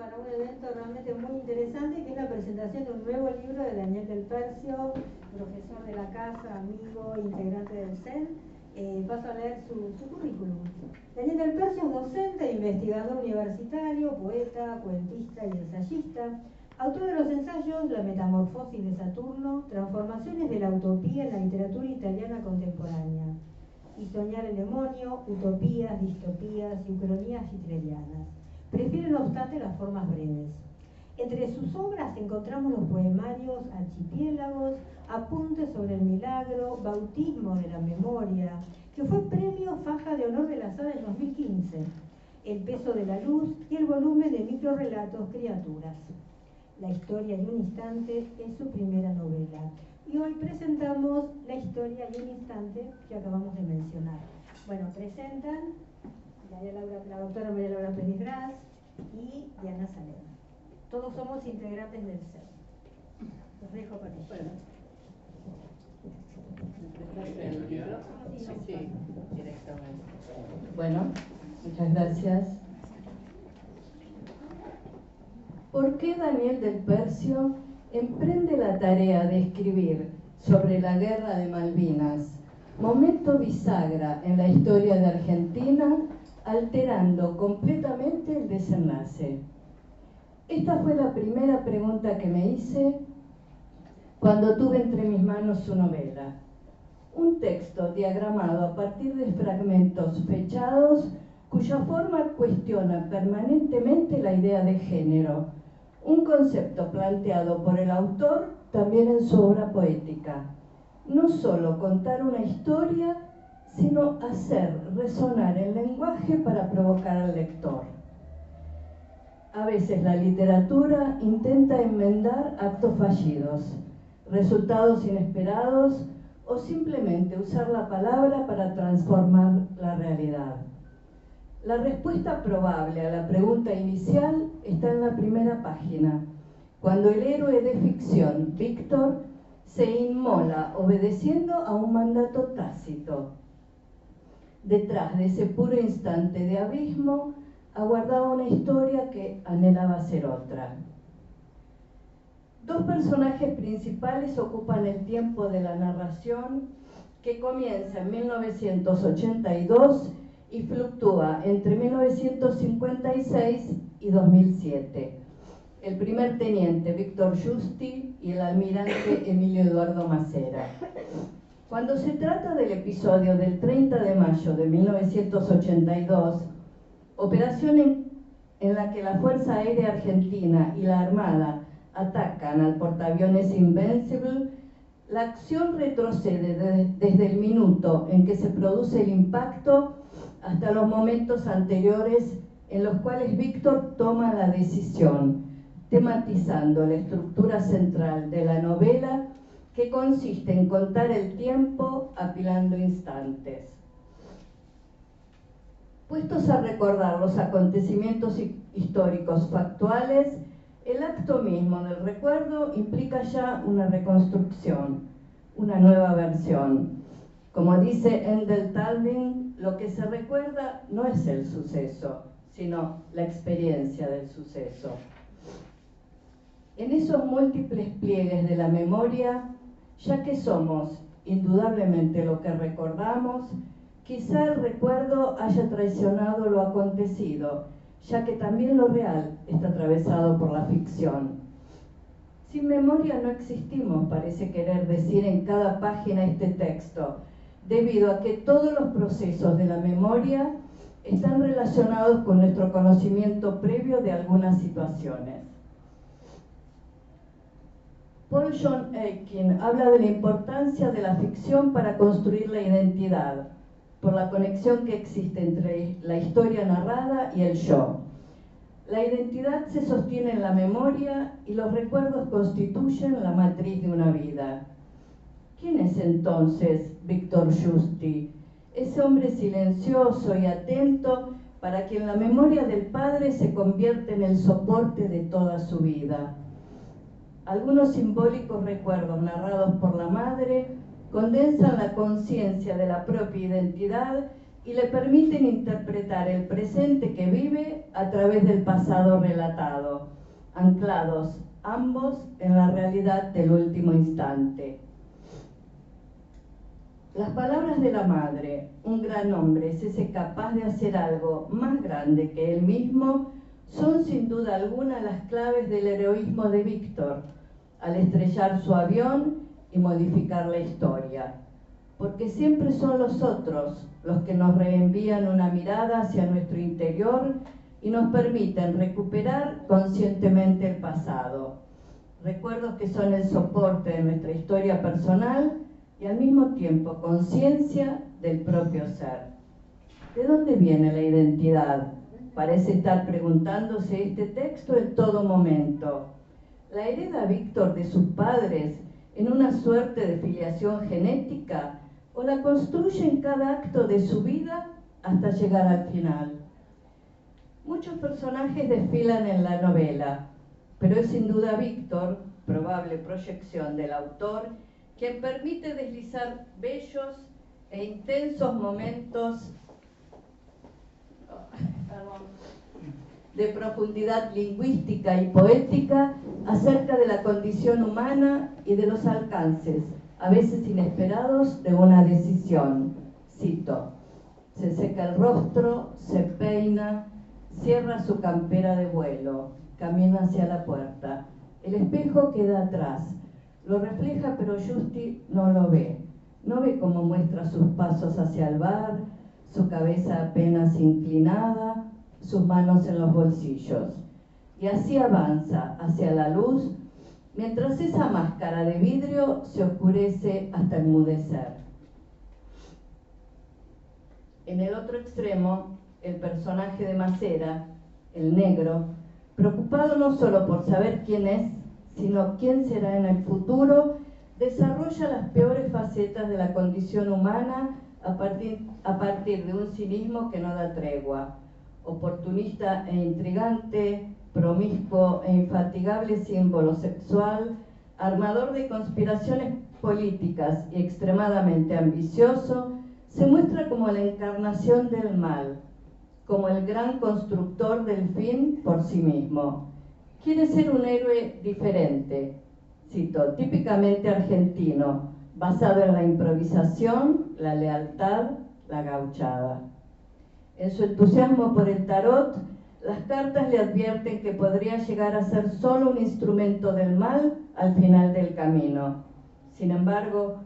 para un evento realmente muy interesante, que es la presentación de un nuevo libro de Daniel Del Percio, profesor de la casa, amigo, integrante del CEN. Paso a leer su currículum. Daniel Del Percio es docente, investigador universitario, poeta, cuentista y ensayista, autor de los ensayos La metamorfosis de Saturno, Transformaciones de la utopía en la literatura italiana contemporánea, y Soñar el demonio, Utopías, Distopías y Ucronías hitlerianas. Prefiere, no obstante, las formas breves. Entre sus obras encontramos los poemarios Archipiélagos, Apuntes sobre el milagro, Bautismo de la memoria, que fue premio Faja de Honor de la Sala en 2015, El peso de la luz y el volumen de microrrelatos Criaturas. La historia de un instante es su primera novela. Y hoy presentamos La historia de un instante que acabamos de mencionar. Bueno, presentan la doctora María Laura Pérez Gras y Diana Salema. Todos somos integrantes del CEN. Los dejo con ellos. Sí, directamente. Bueno, muchas gracias. ¿Por qué Daniel Del Percio emprende la tarea de escribir sobre la Guerra de Malvinas, momento bisagra en la historia de Argentina, alterando completamente el desenlace? Esta fue la primera pregunta que me hice cuando tuve entre mis manos su novela. Un texto diagramado a partir de fragmentos fechados cuya forma cuestiona permanentemente la idea de género, un concepto planteado por el autor también en su obra poética. No solo contar una historia, sino hacer resonar el lenguaje para provocar al lector. A veces la literatura intenta enmendar actos fallidos, resultados inesperados o simplemente usar la palabra para transformar la realidad. La respuesta probable a la pregunta inicial está en la primera página, cuando el héroe de ficción, Víctor, se inmola obedeciendo a un mandato tácito. Detrás de ese puro instante de abismo, aguardaba una historia que anhelaba ser otra. Dos personajes principales ocupan el tiempo de la narración, que comienza en 1982 y fluctúa entre 1956 y 2007. El primer teniente Víctor Giusti y el almirante Emilio Eduardo Macera. Cuando se trata del episodio del 30 de mayo de 1982, operación en la que la Fuerza Aérea Argentina y la Armada atacan al portaaviones Invincible, la acción retrocede desde el minuto en que se produce el impacto hasta los momentos anteriores en los cuales Víctor toma la decisión, tematizando la estructura central de la novela, que consiste en contar el tiempo apilando instantes. Puestos a recordar los acontecimientos históricos factuales, el acto mismo del recuerdo implica ya una reconstrucción, una nueva versión. Como dice Endel Talvin, lo que se recuerda no es el suceso, sino la experiencia del suceso. En esos múltiples pliegues de la memoria, ya que somos indudablemente lo que recordamos, quizá el recuerdo haya traicionado lo acontecido, ya que también lo real está atravesado por la ficción. Sin memoria no existimos, parece querer decir en cada página este texto, debido a que todos los procesos de la memoria están relacionados con nuestro conocimiento previo de algunas situaciones. Paul John Aitken habla de la importancia de la ficción para construir la identidad, por la conexión que existe entre la historia narrada y el yo. La identidad se sostiene en la memoria y los recuerdos constituyen la matriz de una vida. ¿Quién es entonces Víctor Giusti? Ese hombre silencioso y atento para quien la memoria del padre se convierte en el soporte de toda su vida. Algunos simbólicos recuerdos narrados por la madre condensan la conciencia de la propia identidad y le permiten interpretar el presente que vive a través del pasado relatado, anclados ambos en la realidad del último instante. Las palabras de la madre, un gran hombre es ese capaz de hacer algo más grande que él mismo, son sin duda alguna las claves del heroísmo de Víctor al estrellar su avión y modificar la historia. Porque siempre son los otros los que nos reenvían una mirada hacia nuestro interior y nos permiten recuperar conscientemente el pasado. Recuerdos que son el soporte de nuestra historia personal y al mismo tiempo conciencia del propio ser. ¿De dónde viene la identidad? Parece estar preguntándose este texto en todo momento. ¿La hereda Víctor de sus padres en una suerte de filiación genética o la construye en cada acto de su vida hasta llegar al final? Muchos personajes desfilan en la novela, pero es sin duda Víctor, probable proyección del autor, quien permite deslizar bellos e intensos momentos de profundidad lingüística y poética acerca de la condición humana y de los alcances, a veces inesperados, de una decisión. Cito: se seca el rostro, se peina, cierra su campera de vuelo, camina hacia la puerta. El espejo queda atrás, lo refleja, pero Justi no lo ve. No ve cómo muestra sus pasos hacia el bar, su cabeza apenas inclinada, sus manos en los bolsillos. Y así avanza hacia la luz, mientras esa máscara de vidrio se oscurece hasta enmudecer. En el otro extremo, el personaje de Macera, el negro, preocupado no solo por saber quién es, sino quién será en el futuro, desarrolla las peores facetas de la condición humana a partir de un cinismo que no da tregua. Oportunista e intrigante, promiscuo e infatigable símbolo sexual, armador de conspiraciones políticas y extremadamente ambicioso, se muestra como la encarnación del mal, como el gran constructor del fin por sí mismo. Quiere ser un héroe diferente, cito, típicamente argentino, basado en la improvisación, la lealtad, la gauchada. En su entusiasmo por el tarot, las cartas le advierten que podría llegar a ser solo un instrumento del mal al final del camino. Sin embargo,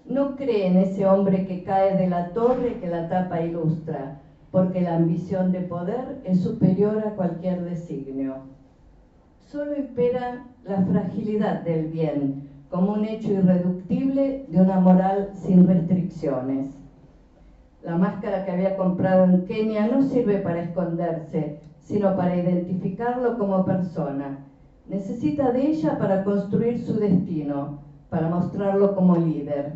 no cree en ese hombre que cae de la torre que la tapa ilustra, porque la ambición de poder es superior a cualquier designio. Solo impera la fragilidad del bien, como un hecho irreductible de una moral sin restricciones. La máscara que había comprado en Kenia no sirve para esconderse, sino para identificarlo como persona. Necesita de ella para construir su destino, para mostrarlo como líder.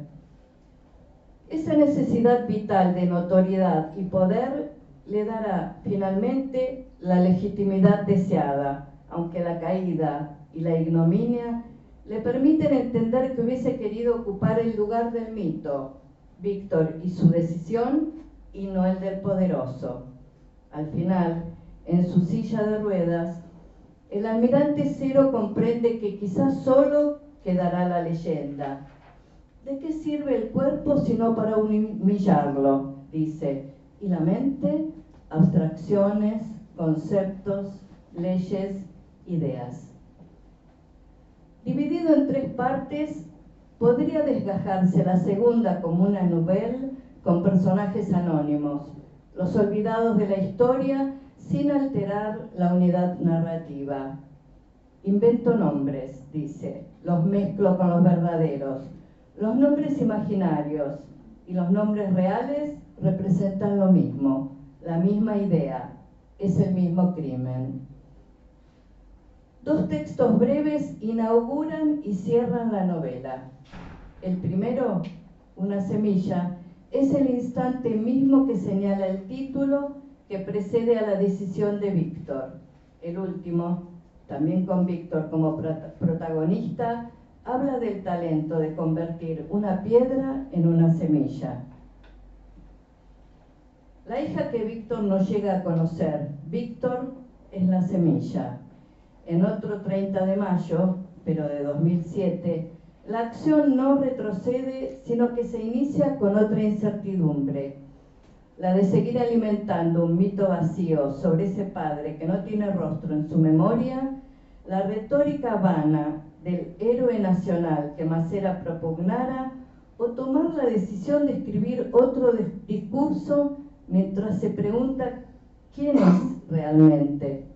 Esa necesidad vital de notoriedad y poder le dará finalmente la legitimidad deseada, aunque la caída y la ignominia le permiten entender que hubiese querido ocupar el lugar del mito, Víctor y su decisión, y no el del poderoso. Al final, en su silla de ruedas, el almirante Cero comprende que quizás solo quedará la leyenda. ¿De qué sirve el cuerpo sino para humillarlo?, dice, y la mente, abstracciones, conceptos, leyes, ideas. Dividido en 3 partes, podría desgajarse la segunda como una novela con personajes anónimos, los olvidados de la historia sin alterar la unidad narrativa. Invento nombres, dice, los mezclo con los verdaderos. Los nombres imaginarios y los nombres reales representan lo mismo, la misma idea, es el mismo crimen. 2 textos breves inauguran y cierran la novela. El primero, Una semilla, es el instante mismo que señala el título que precede a la decisión de Víctor. El último, también con Víctor como protagonista, habla del talento de convertir una piedra en una semilla. La hija que Víctor no llega a conocer. Víctor es la semilla. En otro 30 de mayo, pero de 2007, la acción no retrocede, sino que se inicia con otra incertidumbre, la de seguir alimentando un mito vacío sobre ese padre que no tiene rostro en su memoria, la retórica vana del héroe nacional que Macera propugnara, o tomar la decisión de escribir otro discurso mientras se pregunta quién es realmente.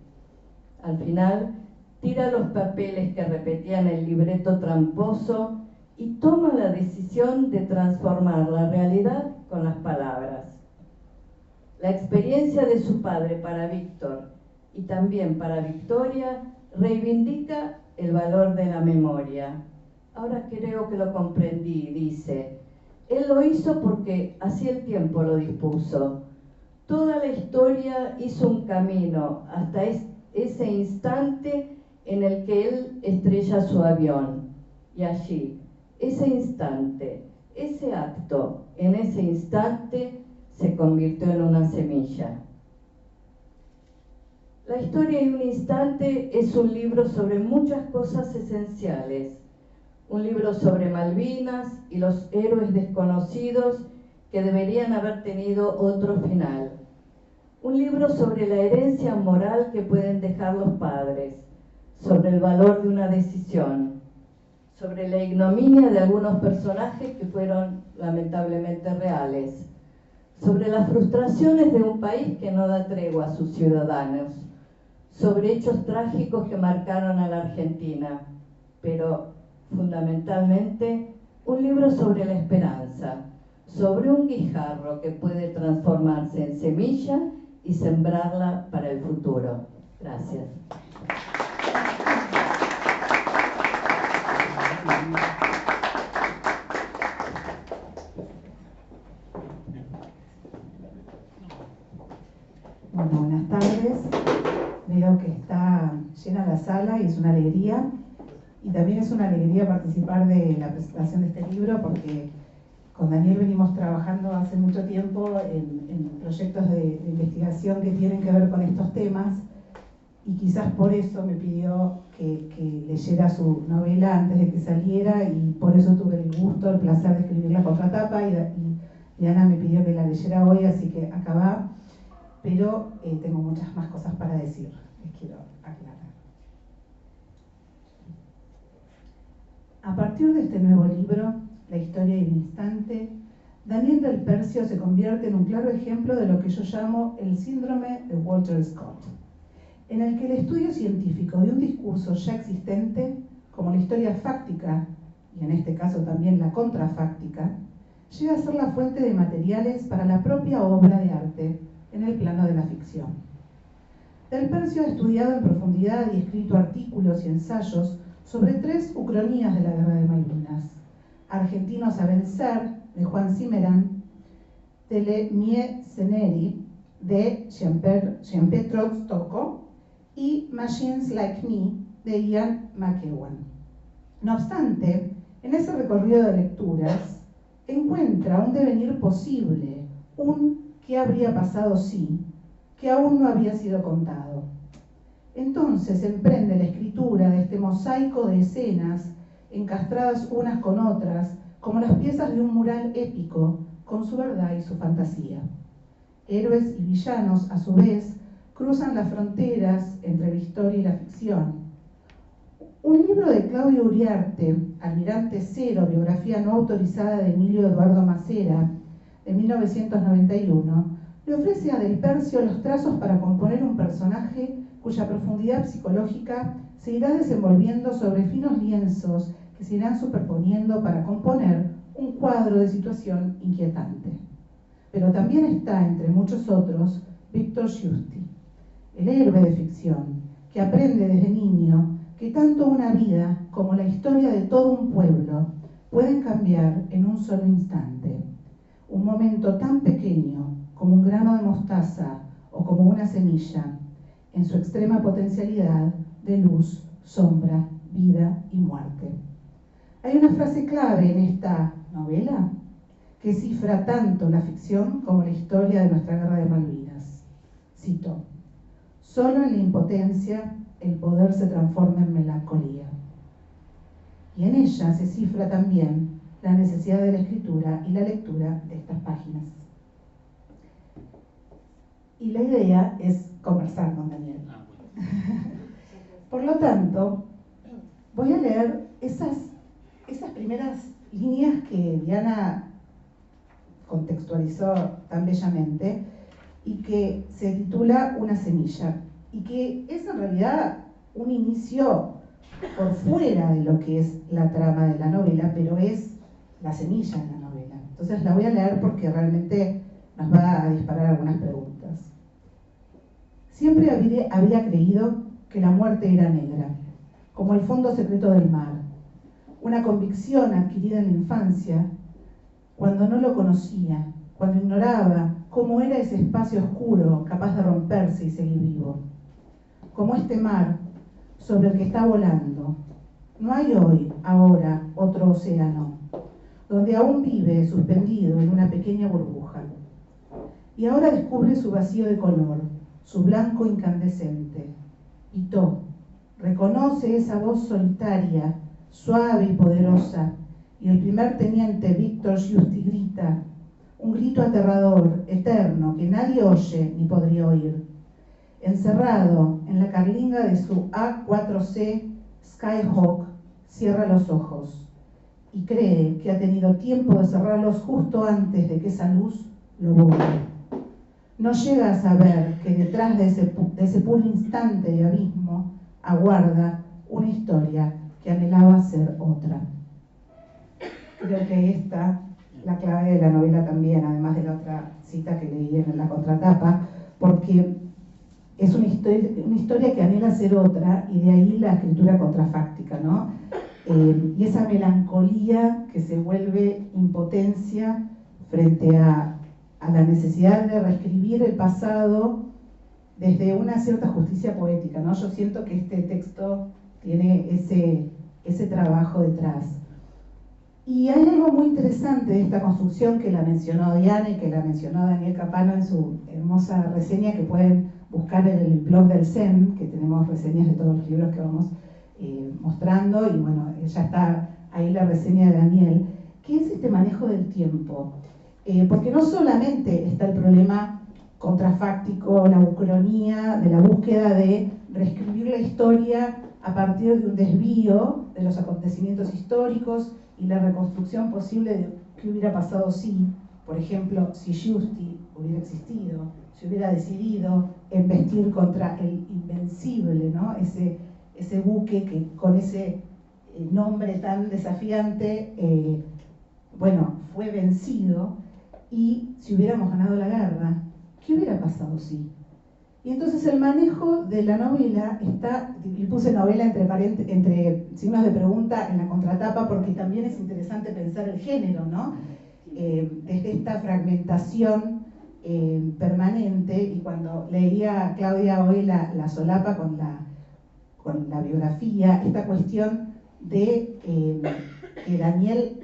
Al final, tira los papeles que repetían el libreto tramposo y toma la decisión de transformar la realidad con las palabras. La experiencia de su padre para Víctor y también para Victoria reivindica el valor de la memoria. Ahora creo que lo comprendí, dice. Él lo hizo porque así el tiempo lo dispuso. Toda la historia hizo un camino hasta ese instante en el que él estrella su avión. Y allí, ese instante, ese acto, en ese instante, se convirtió en una semilla. La historia en un instante es un libro sobre muchas cosas esenciales. Un libro sobre Malvinas y los héroes desconocidos que deberían haber tenido otro final. Un libro sobre la herencia moral que pueden dejar los padres, sobre el valor de una decisión, sobre la ignominia de algunos personajes que fueron lamentablemente reales, sobre las frustraciones de un país que no da tregua a sus ciudadanos, sobre hechos trágicos que marcaron a la Argentina, pero fundamentalmente un libro sobre la esperanza, sobre un guijarro que puede transformarse en semilla y sembrarla para el futuro. Gracias. Bueno, buenas tardes. Veo que está llena la sala y es una alegría. Y también es una alegría participar de la presentación de este libro porque con Daniel venimos trabajando hace mucho tiempo en proyectos de investigación que tienen que ver con estos temas y quizás por eso me pidió que leyera su novela antes de que saliera y por eso tuve el gusto, el placer de escribir la contratapa y Diana me pidió que la leyera hoy, así que acá va, pero tengo muchas más cosas para decir, les quiero aclarar. A partir de este nuevo libro, La historia de un instante, Daniel del Percio se convierte en un claro ejemplo de lo que yo llamo el síndrome de Walter Scott, en el que el estudio científico de un discurso ya existente, como la historia fáctica, y en este caso también la contrafáctica, llega a ser la fuente de materiales para la propia obra de arte en el plano de la ficción. Del Percio ha estudiado en profundidad y escrito artículos y ensayos sobre 3 ucronías de la Guerra de Malvinas: Argentinos a vencer, de Juan Cimerán, Tele Mie Ceneri, de Jean-Petro Stocco, y Machines Like Me, de Ian McEwan. No obstante, en ese recorrido de lecturas, encuentra un devenir posible, un ¿qué habría pasado si?, que aún no había sido contado. Entonces emprende la escritura de este mosaico de escenas encastradas unas con otras, como las piezas de un mural épico, con su verdad y su fantasía. Héroes y villanos, a su vez, cruzan las fronteras entre la historia y la ficción. Un libro de Claudio Uriarte, Almirante Cero, biografía no autorizada de Emilio Eduardo Macera, de 1991, le ofrece a Del Percio los trazos para componer un personaje cuya profundidad psicológica se irá desenvolviendo sobre finos lienzos que se irán superponiendo para componer un cuadro de situación inquietante. Pero también está, entre muchos otros, Víctor Giusti, el héroe de ficción, que aprende desde niño que tanto una vida como la historia de todo un pueblo pueden cambiar en un solo instante. Un momento tan pequeño como un grano de mostaza o como una semilla, en su extrema potencialidad de luz, sombra, vida y muerte. Hay una frase clave en esta novela que cifra tanto la ficción como la historia de nuestra guerra de Malvinas. Cito: solo en la impotencia el poder se transforma en melancolía. Y en ella se cifra también la necesidad de la escritura y la lectura de estas páginas. Y la idea es conversar con Daniel. Por lo tanto, voy a leer esas primeras líneas que Diana contextualizó tan bellamente y que se titula Una semilla, y que es en realidad un inicio por fuera de lo que es la trama de la novela, pero es la semilla de la novela. Entonces la voy a leer porque realmente nos va a disparar algunas preguntas. Siempre había creído que la muerte era negra, como el fondo secreto del mar, una convicción adquirida en la infancia, cuando no lo conocía, cuando ignoraba cómo era ese espacio oscuro capaz de romperse y seguir vivo. Como este mar sobre el que está volando. No hay hoy, ahora, otro océano, donde aún vive suspendido en una pequeña burbuja. Y ahora descubre su vacío de color, su blanco incandescente. Ito reconoce esa voz solitaria, suave y poderosa, y el primer teniente Víctor Giusti grita, un grito aterrador, eterno, que nadie oye ni podría oír. Encerrado en la carlinga de su A4C Skyhawk, cierra los ojos y cree que ha tenido tiempo de cerrarlos justo antes de que esa luz lo borre. No llega a saber que detrás de ese puro instante de abismo aguarda una historia que anhelaba ser otra. Creo que esta la clave de la novela también, además de la otra cita que leí en la contratapa, porque es una historia que anhela ser otra, y de ahí la escritura contrafáctica, ¿no? Y esa melancolía que se vuelve impotencia frente a la necesidad de reescribir el pasado desde una cierta justicia poética, ¿no? Yo siento que este texto tiene ese trabajo detrás. Y hay algo muy interesante de esta construcción que la mencionó Diana y que la mencionó Daniel Capano en su hermosa reseña, que pueden buscar en el blog del CEN, que tenemos reseñas de todos los libros que vamos mostrando, y bueno, ya está ahí la reseña de Daniel, que es este manejo del tiempo. Porque no solamente está el problema contrafáctico, la ucronía, de la búsqueda de reescribir la historia a partir de un desvío de los acontecimientos históricos y la reconstrucción posible de qué hubiera pasado si, por ejemplo, si Giusti hubiera existido, si hubiera decidido embestir contra el invencible, ¿no? Ese buque que con ese nombre tan desafiante, fue vencido, y si hubiéramos ganado la guerra, ¿qué hubiera pasado si? Y entonces el manejo de la novela está, y puse novela entre signos de pregunta en la contratapa, porque también es interesante pensar el género, ¿no? Desde esta fragmentación permanente, y cuando leía a Claudia hoy la solapa con la biografía, esta cuestión de que Daniel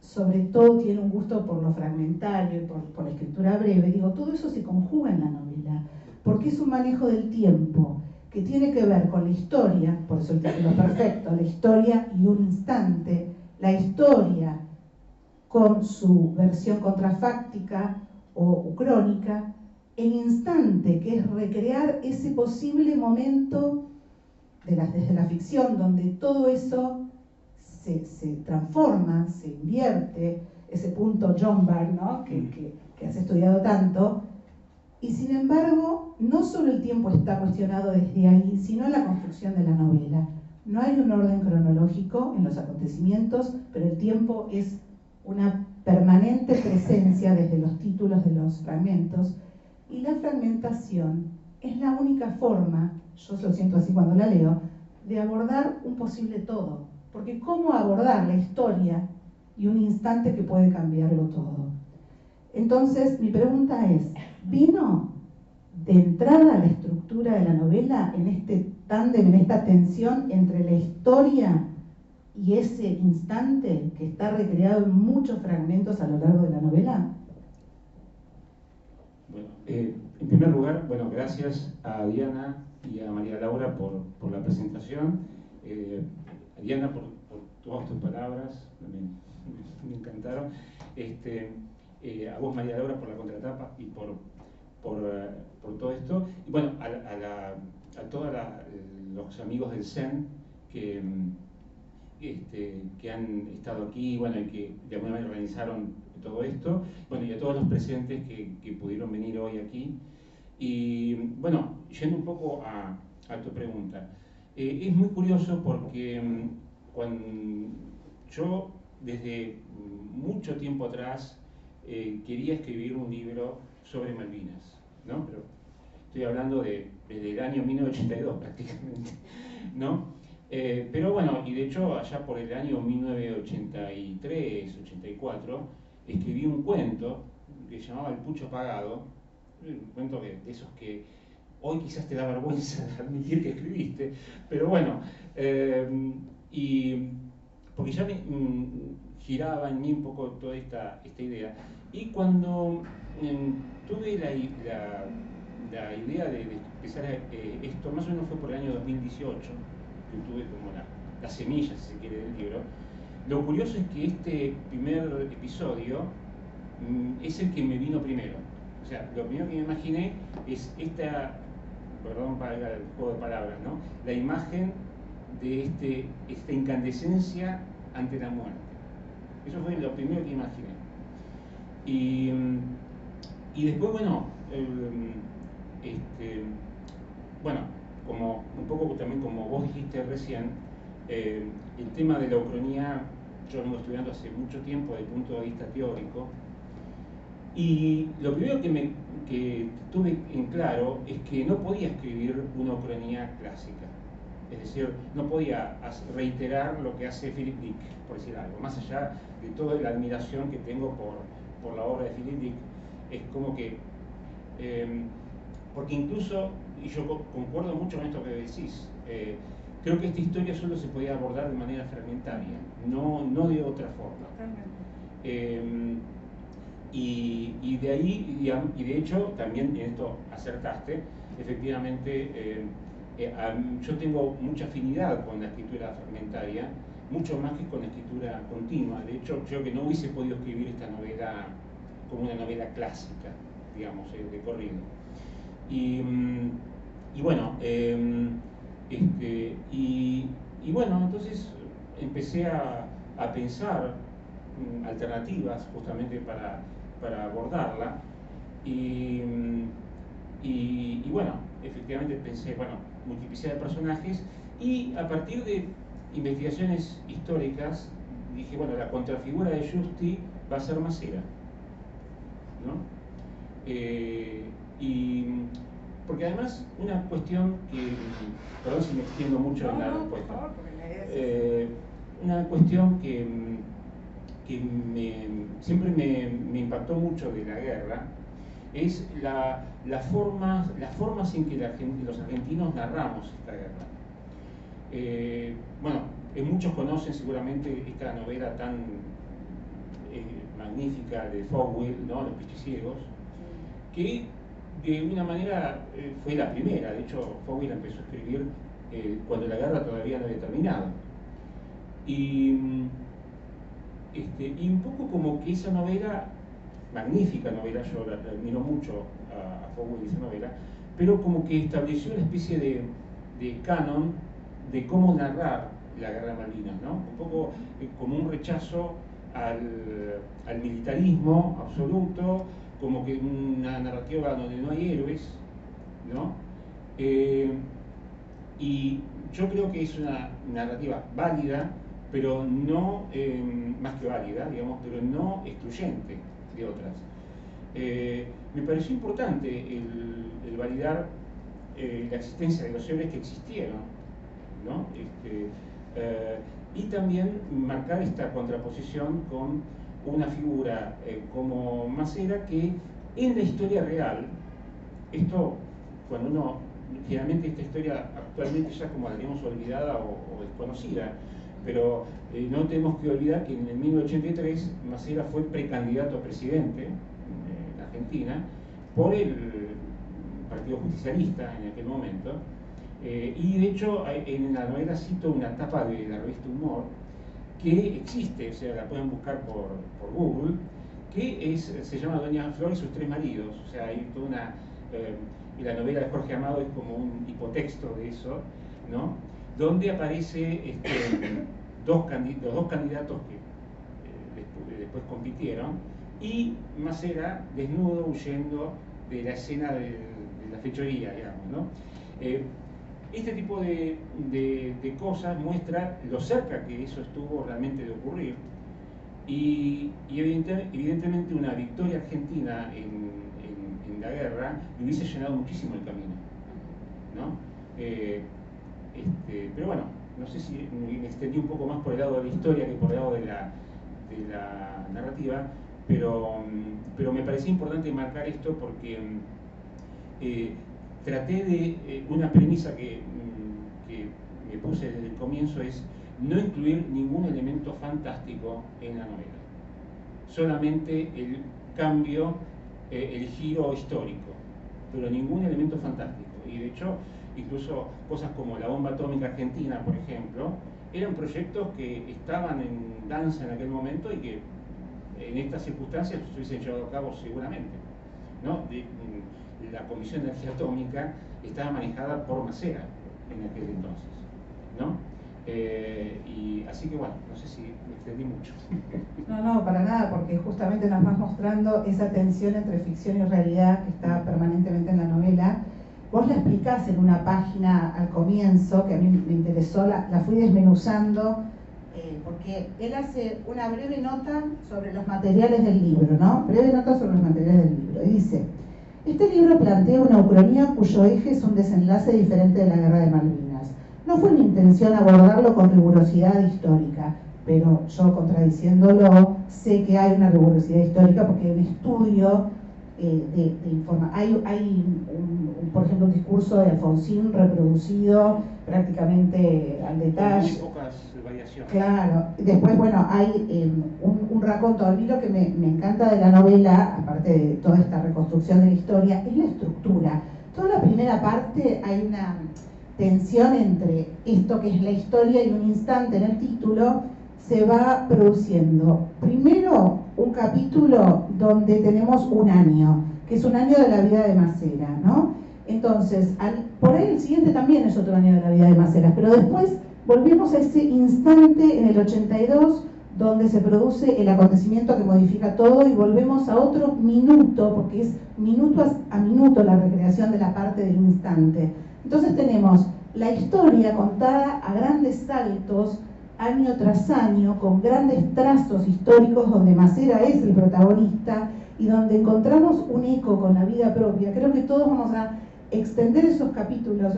sobre todo tiene un gusto por lo fragmentario y por la escritura breve, digo, todo eso se conjuga en la novela, porque es un manejo del tiempo que tiene que ver con la historia, por eso el título es perfecto, la historia y un instante, la historia con su versión contrafáctica o ucrónica, el instante, que es recrear ese posible momento desde la ficción, donde todo eso se transforma, se invierte, ese punto John Byrne, ¿no? que has estudiado tanto, y sin embargo, no solo el tiempo está cuestionado desde ahí, sino en la construcción de la novela. No hay un orden cronológico en los acontecimientos, pero el tiempo es una permanente presencia desde los títulos de los fragmentos, y la fragmentación es la única forma, yo lo siento así cuando la leo, de abordar un posible todo. Porque ¿cómo abordar la historia y un instante que puede cambiarlo todo? Entonces, mi pregunta es, ¿vino de entrada la estructura de la novela en este tándem, en esta tensión entre la historia y ese instante que está recreado en muchos fragmentos a lo largo de la novela? Bueno, en primer lugar, bueno, gracias a Diana y a María Laura por la presentación. A Diana por todas tus palabras, me encantaron. A vos, María Laura, por la contratapa y por todo esto. Y bueno, a todos los amigos del CEN que han estado aquí, bueno, y que de alguna manera organizaron todo esto, bueno, y a todos los presentes que pudieron venir hoy aquí. Y bueno, yendo un poco a tu pregunta, es muy curioso porque cuando yo desde mucho tiempo atrás quería escribir un libro sobre Malvinas, ¿no? Pero estoy hablando desde el año 1982 prácticamente, ¿no? Pero bueno, y de hecho allá por el año 1983, 84, escribí un cuento que se llamaba El Pucho Apagado, un cuento de esos que hoy quizás te da vergüenza admitir que escribiste, pero bueno, y porque ya giraba en mí un poco toda esta idea. Y cuando tuve la idea de empezar esto, más o menos fue por el año 2018, que tuve como la semilla, si se quiere, del libro. Lo curioso es que este primer episodio es el que me vino primero. O sea, lo primero que me imaginé es perdón para el juego de palabras, ¿no? La imagen de esta incandescencia ante la muerte. Eso fue lo primero que imaginé. Y después, bueno, bueno, como un poco también como vos dijiste recién, el tema de la ucronía yo lo vengo estudiando hace mucho tiempo desde el punto de vista teórico, y lo primero que tuve en claro es que no podía escribir una ucronía clásica, es decir, no podía reiterar lo que hace Philip Dick, por decir algo, más allá de toda la admiración que tengo por la obra de Philip Dick. Es como que, porque incluso, y yo concuerdo mucho con esto que decís, creo que esta historia solo se podía abordar de manera fragmentaria, no de otra forma. Y de ahí, y de hecho, también en esto acertaste, efectivamente, yo tengo mucha afinidad con la escritura fragmentaria, mucho más que con la escritura continua. De hecho, creo que no hubiese podido escribir esta novela como una novela clásica, digamos, de corrido. Y bueno, y bueno, entonces empecé a pensar alternativas justamente para abordarla, y bueno, efectivamente pensé, bueno, multiplicidad de personajes, y a partir de investigaciones históricas dije, bueno, la contrafigura de Justi va a ser Macera, ¿no? Y porque además una cuestión que, perdón si me extiendo mucho en la respuesta, por favor, porque una cuestión que siempre me impactó mucho de la guerra es las formas en que los argentinos narramos esta guerra. Bueno, muchos conocen seguramente esta novela tan magnífica de Fowell, ¿no? Los Pichiciegos, que de una manera fue la primera. De hecho, Fowell empezó a escribir cuando la guerra todavía no había terminado. Y un poco como que esa novela, magnífica novela, yo la admiro mucho a Fowell y esa novela, pero como que estableció una especie de canon de cómo narrar la guerra de Malvinas, ¿no? Un poco como un rechazo al militarismo absoluto, como que una narrativa donde no hay héroes, ¿no? Y yo creo que es una narrativa válida, pero no, más que válida, digamos, pero no excluyente de otras. Me pareció importante el validar la existencia de los héroes que existieron, ¿no? Y también marcar esta contraposición con una figura como Macera, que en la historia real, esto, cuando uno, generalmente esta historia actualmente ya como la tenemos olvidada o desconocida, Pero no tenemos que olvidar que en el 1983 Masera fue precandidato a presidente en Argentina por el Partido Justicialista en aquel momento. Y de hecho en la novela cito una tapa de la revista Humor que existe, o sea, la pueden buscar por Google, que se llama Doña Flor y sus tres maridos. O sea, hay toda una... y la novela de Jorge Amado es como un hipotexto de eso, ¿no? Donde aparece los dos candidatos que después compitieron, y Masera desnudo huyendo de la escena de la fechoría, digamos, ¿no? Este tipo de cosas muestra lo cerca que eso estuvo realmente de ocurrir, y evidentemente una victoria argentina en la guerra le hubiese llenado muchísimo el camino, ¿no? Pero bueno, no sé si me extendí un poco más por el lado de la historia que por el lado de la narrativa, pero me parecía importante marcar esto porque traté de una premisa que me puse desde el comienzo, es no incluir ningún elemento fantástico en la novela, solamente el cambio, el giro histórico, pero ningún elemento fantástico. Y de hecho, incluso cosas como la bomba atómica argentina, por ejemplo, eran proyectos que estaban en danza en aquel momento y que en estas circunstancias se hubiesen llevado a cabo seguramente, ¿no? La Comisión de Energía Atómica estaba manejada por Masera en aquel entonces, ¿no? Y así que bueno, no sé si me extendí mucho. No, para nada, porque justamente nos vas mostrando esa tensión entre ficción y realidad que está permanentemente en la novela. Vos la explicás en una página al comienzo, que a mí me interesó, la fui desmenuzando, porque él hace una breve nota sobre los materiales del libro, ¿no? Breve nota sobre los materiales del libro, y dice: este libro plantea una ucronía cuyo eje es un desenlace diferente de la Guerra de Malvinas. No fue mi intención abordarlo con rigurosidad histórica, pero yo, contradiciéndolo, sé que hay una rigurosidad histórica porque hay un estudio de información. Hay por ejemplo, un discurso de Alfonsín reproducido prácticamente al detalle. Muy pocas variaciones. Claro. Después, bueno, hay un raconto. A mí lo que me encanta de la novela, aparte de toda esta reconstrucción de la historia, es la estructura. Toda la primera parte hay una tensión entre esto que es la historia y un instante en el título se va produciendo. Primero, un capítulo donde tenemos un año, que es un año de la vida de Masera, ¿no? Entonces, por ahí el siguiente también es otro año de la vida de Masera, pero después volvemos a ese instante en el 82 donde se produce el acontecimiento que modifica todo, y volvemos a otro minuto, porque es minuto a minuto la recreación de la parte del instante. Entonces tenemos la historia contada a grandes saltos, año tras año, con grandes trazos históricos donde Masera es el protagonista y donde encontramos un eco con la vida propia. Creo que todos vamos a extender esos capítulos,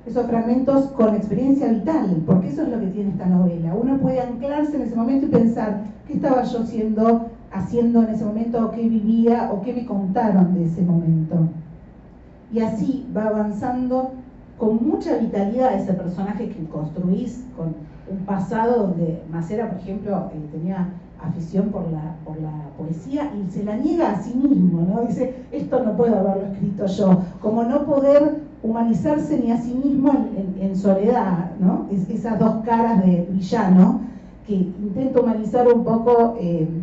esos fragmentos con experiencia vital, porque eso es lo que tiene esta novela. Uno puede anclarse en ese momento y pensar, ¿qué estaba yo haciendo en ese momento, o qué vivía, o qué me contaron de ese momento? Y así va avanzando con mucha vitalidad ese personaje que construís, con un pasado donde Masera, por ejemplo, tenía afición por la poesía y se la niega a sí mismo, ¿no? Dice, esto no puedo haberlo escrito yo, como no poder humanizarse ni a sí mismo en soledad, ¿no? Esas dos caras de villano que intenta humanizar un poco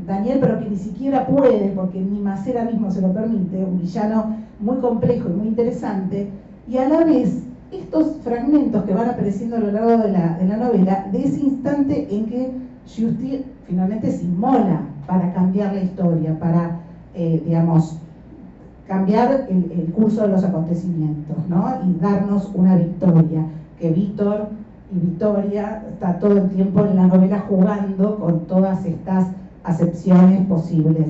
Daniel, pero que ni siquiera puede, porque ni Masera mismo se lo permite, un villano muy complejo y muy interesante, y a la vez estos fragmentos que van apareciendo a lo largo de la novela, de ese instante en que Giusti finalmente se inmola para cambiar la historia, para, digamos, cambiar el curso de los acontecimientos, ¿no? Y darnos una victoria, que Víctor y Victoria está todo el tiempo en la novela jugando con todas estas acepciones posibles.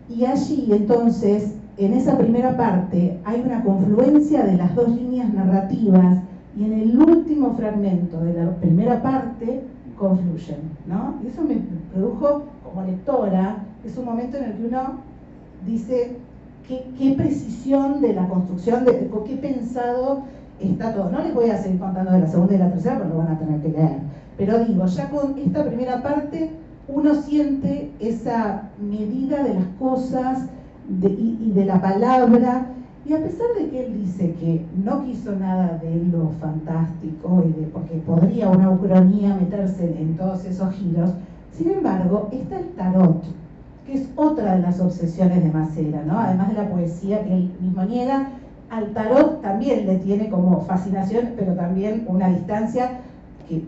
Y allí, entonces, en esa primera parte hay una confluencia de las dos líneas narrativas, y en el último fragmento de la primera parte confluyen, ¿no? Y eso me produjo, como lectora, es un momento en el que uno dice qué precisión de la construcción, qué pensado está todo. No les voy a seguir contando de la segunda y la tercera, pero lo van a tener que leer. Pero digo, ya con esta primera parte uno siente esa medida de las cosas y de la palabra, y a pesar de que él dice que no quiso nada de lo fantástico, porque podría una ucronía meterse en todos esos giros, sin embargo, está el tarot, que es otra de las obsesiones de Macera, ¿no? Además de la poesía que él mismo niega, al tarot también le tiene como fascinación, pero también una distancia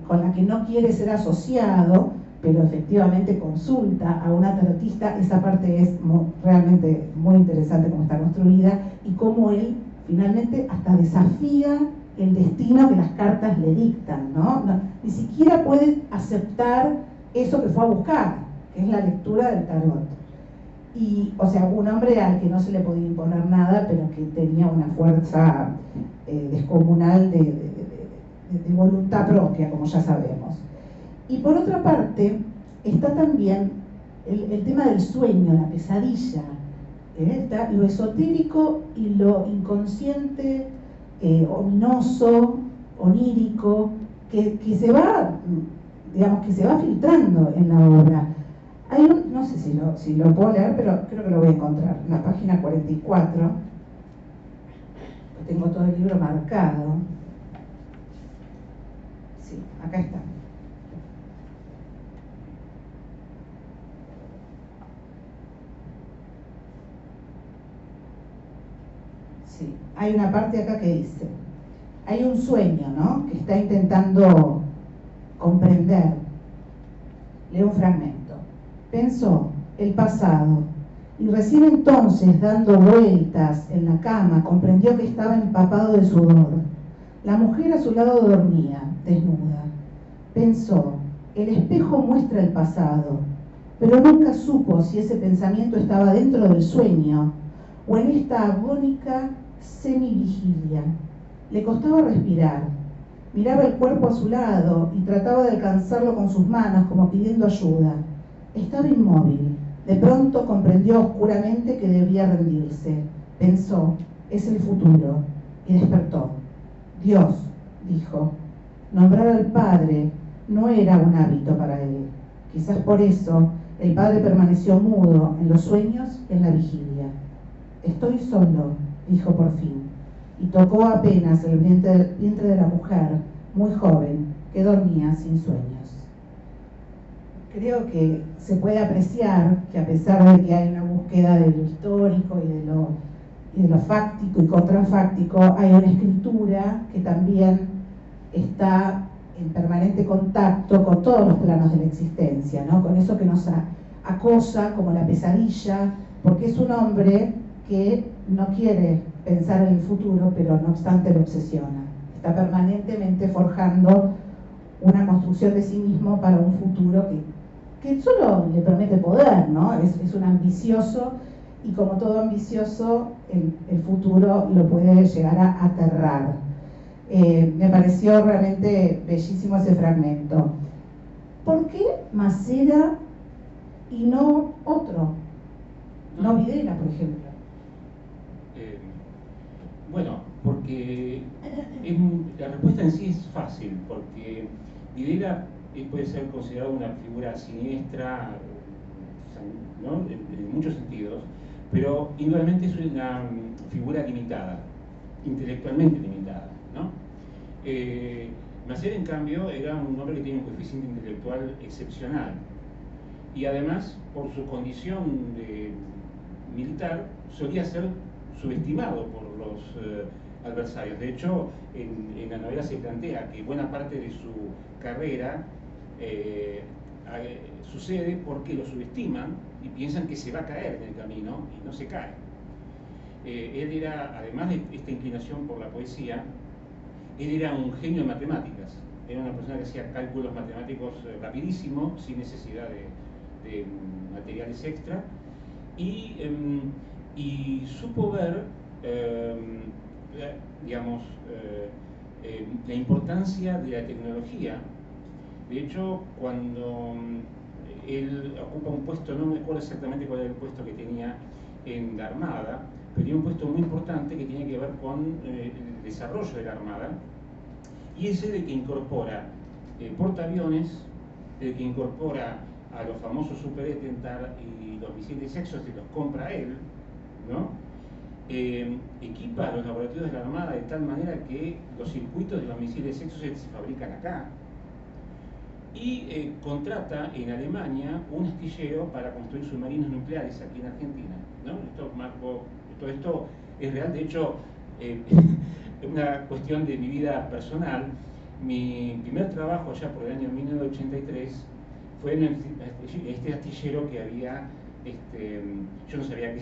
con la que no quiere ser asociado, pero efectivamente consulta a una tarotista. Esa parte es realmente muy interesante cómo está construida y cómo él finalmente hasta desafía el destino que las cartas le dictan, ¿no? Ni siquiera puede aceptar eso que fue a buscar, que es la lectura del tarot. Y, o sea, un hombre al que no se le podía imponer nada, pero que tenía una fuerza descomunal de voluntad propia, como ya sabemos. Y por otra parte, está también el tema del sueño, la pesadilla. Está lo esotérico y lo inconsciente, ominoso, onírico, que se va, digamos, que se va filtrando en la obra. Hay no sé si lo puedo leer, pero creo que lo voy a encontrar, en la página 44. Tengo todo el libro marcado. Sí, acá está. Sí, hay una parte acá que dice, hay un sueño, ¿no?, que está intentando comprender. Leo un fragmento. Pensó el pasado y recién entonces, dando vueltas en la cama, comprendió que estaba empapado de sudor. La mujer a su lado dormía, desnuda. Pensó, el espejo muestra el pasado, pero nunca supo si ese pensamiento estaba dentro del sueño o en esta agónica semivigilia. Le costaba respirar. Miraba el cuerpo a su lado y trataba de alcanzarlo con sus manos como pidiendo ayuda. Estaba inmóvil. De pronto comprendió oscuramente que debía rendirse. Pensó, es el futuro, y despertó. Dios, dijo. Nombrar al Padre no era un hábito para él. Quizás por eso el Padre permaneció mudo en los sueños y en la vigilia. Estoy solo, dijo por fin, y tocó apenas el vientre de la mujer, muy joven, que dormía sin sueños. Creo que se puede apreciar que a pesar de que hay una búsqueda de lo histórico y de lo fáctico y contrafáctico, hay una escritura que también está en permanente contacto con todos los planos de la existencia, ¿no? Con eso que nos acosa como la pesadilla, porque es un hombre que no quiere pensar en el futuro, pero no obstante lo obsesiona. Está permanentemente forjando una construcción de sí mismo para un futuro que solo le promete poder, ¿no? Es un ambicioso, y como todo ambicioso, el futuro lo puede llegar a aterrar. Me pareció realmente bellísimo ese fragmento. ¿Por qué Macera y no otro? No Videla, por ejemplo. Bueno, porque la respuesta en sí es fácil, porque Videla puede ser considerado una figura siniestra, ¿no?, en muchos sentidos, pero indudablemente es una figura limitada, intelectualmente limitada, ¿no? Macera, en cambio, era un hombre que tiene un coeficiente intelectual excepcional, y además, por su condición de militar, solía ser subestimado por los adversarios. De hecho, en la novela se plantea que buena parte de su carrera sucede porque lo subestiman y piensan que se va a caer en el camino, y no se cae. Él era, además de esta inclinación por la poesía, él era un genio de matemáticas. Era una persona que hacía cálculos matemáticos rapidísimos, sin necesidad de materiales extra, y supo ver, digamos, la importancia de la tecnología. De hecho, cuando él ocupa un puesto, no me acuerdo exactamente cuál era el puesto que tenía en la Armada, pero tiene un puesto muy importante que tiene que ver con el desarrollo de la Armada, y es el que incorpora portaaviones, el que incorpora a los famosos Super Etentar y los misiles Exos, se los compra él, ¿no? Equipa a los laboratorios de la Armada de tal manera que los circuitos de los misiles Exos se fabrican acá. Y contrata en Alemania un astillero para construir submarinos nucleares aquí en Argentina, ¿no? Todo esto es real. De hecho, es una cuestión de mi vida personal. Mi primer trabajo allá por el año 1983 fue en este astillero que había, yo no sabía que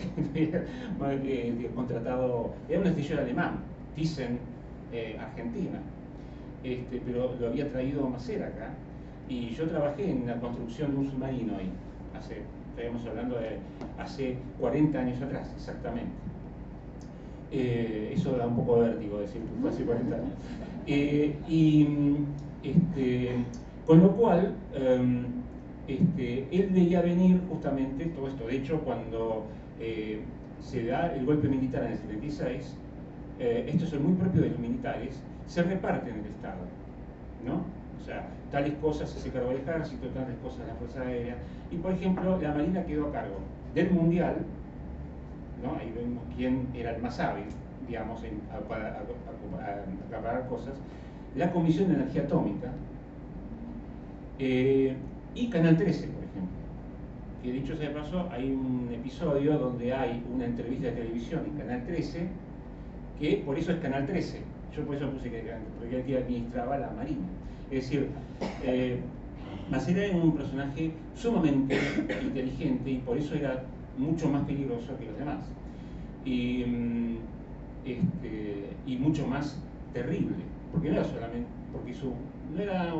había contratado, era un astillero alemán, Thyssen, Argentina, pero lo había traído Macera acá, y yo trabajé en la construcción de un submarino ahí, estaríamos hablando de hace 40 años atrás, exactamente. Eso da un poco de vértigo decir que fue hace 40 años. Con lo cual, él veía venir justamente todo esto. De hecho, cuando se da el golpe militar en el 76, esto es muy propio de los militares, se reparten en el Estado, ¿no? O sea, tales cosas se hace cargo del ejército, tales cosas la Fuerza Aérea. Y por ejemplo, la Marina quedó a cargo del Mundial, ¿no? Ahí vemos quién era el más hábil, digamos, en acaparar cosas. La Comisión de Energía Atómica y Canal 13, por ejemplo. Que dicho sea de paso, hay un episodio donde hay una entrevista de televisión en Canal 13, que por eso es Canal 13. Yo por eso puse porque el que administraba la Marina. Es decir, Macera era un personaje sumamente inteligente y por eso era mucho más peligroso que los demás. Y mucho más terrible, porque no era solamente, porque no era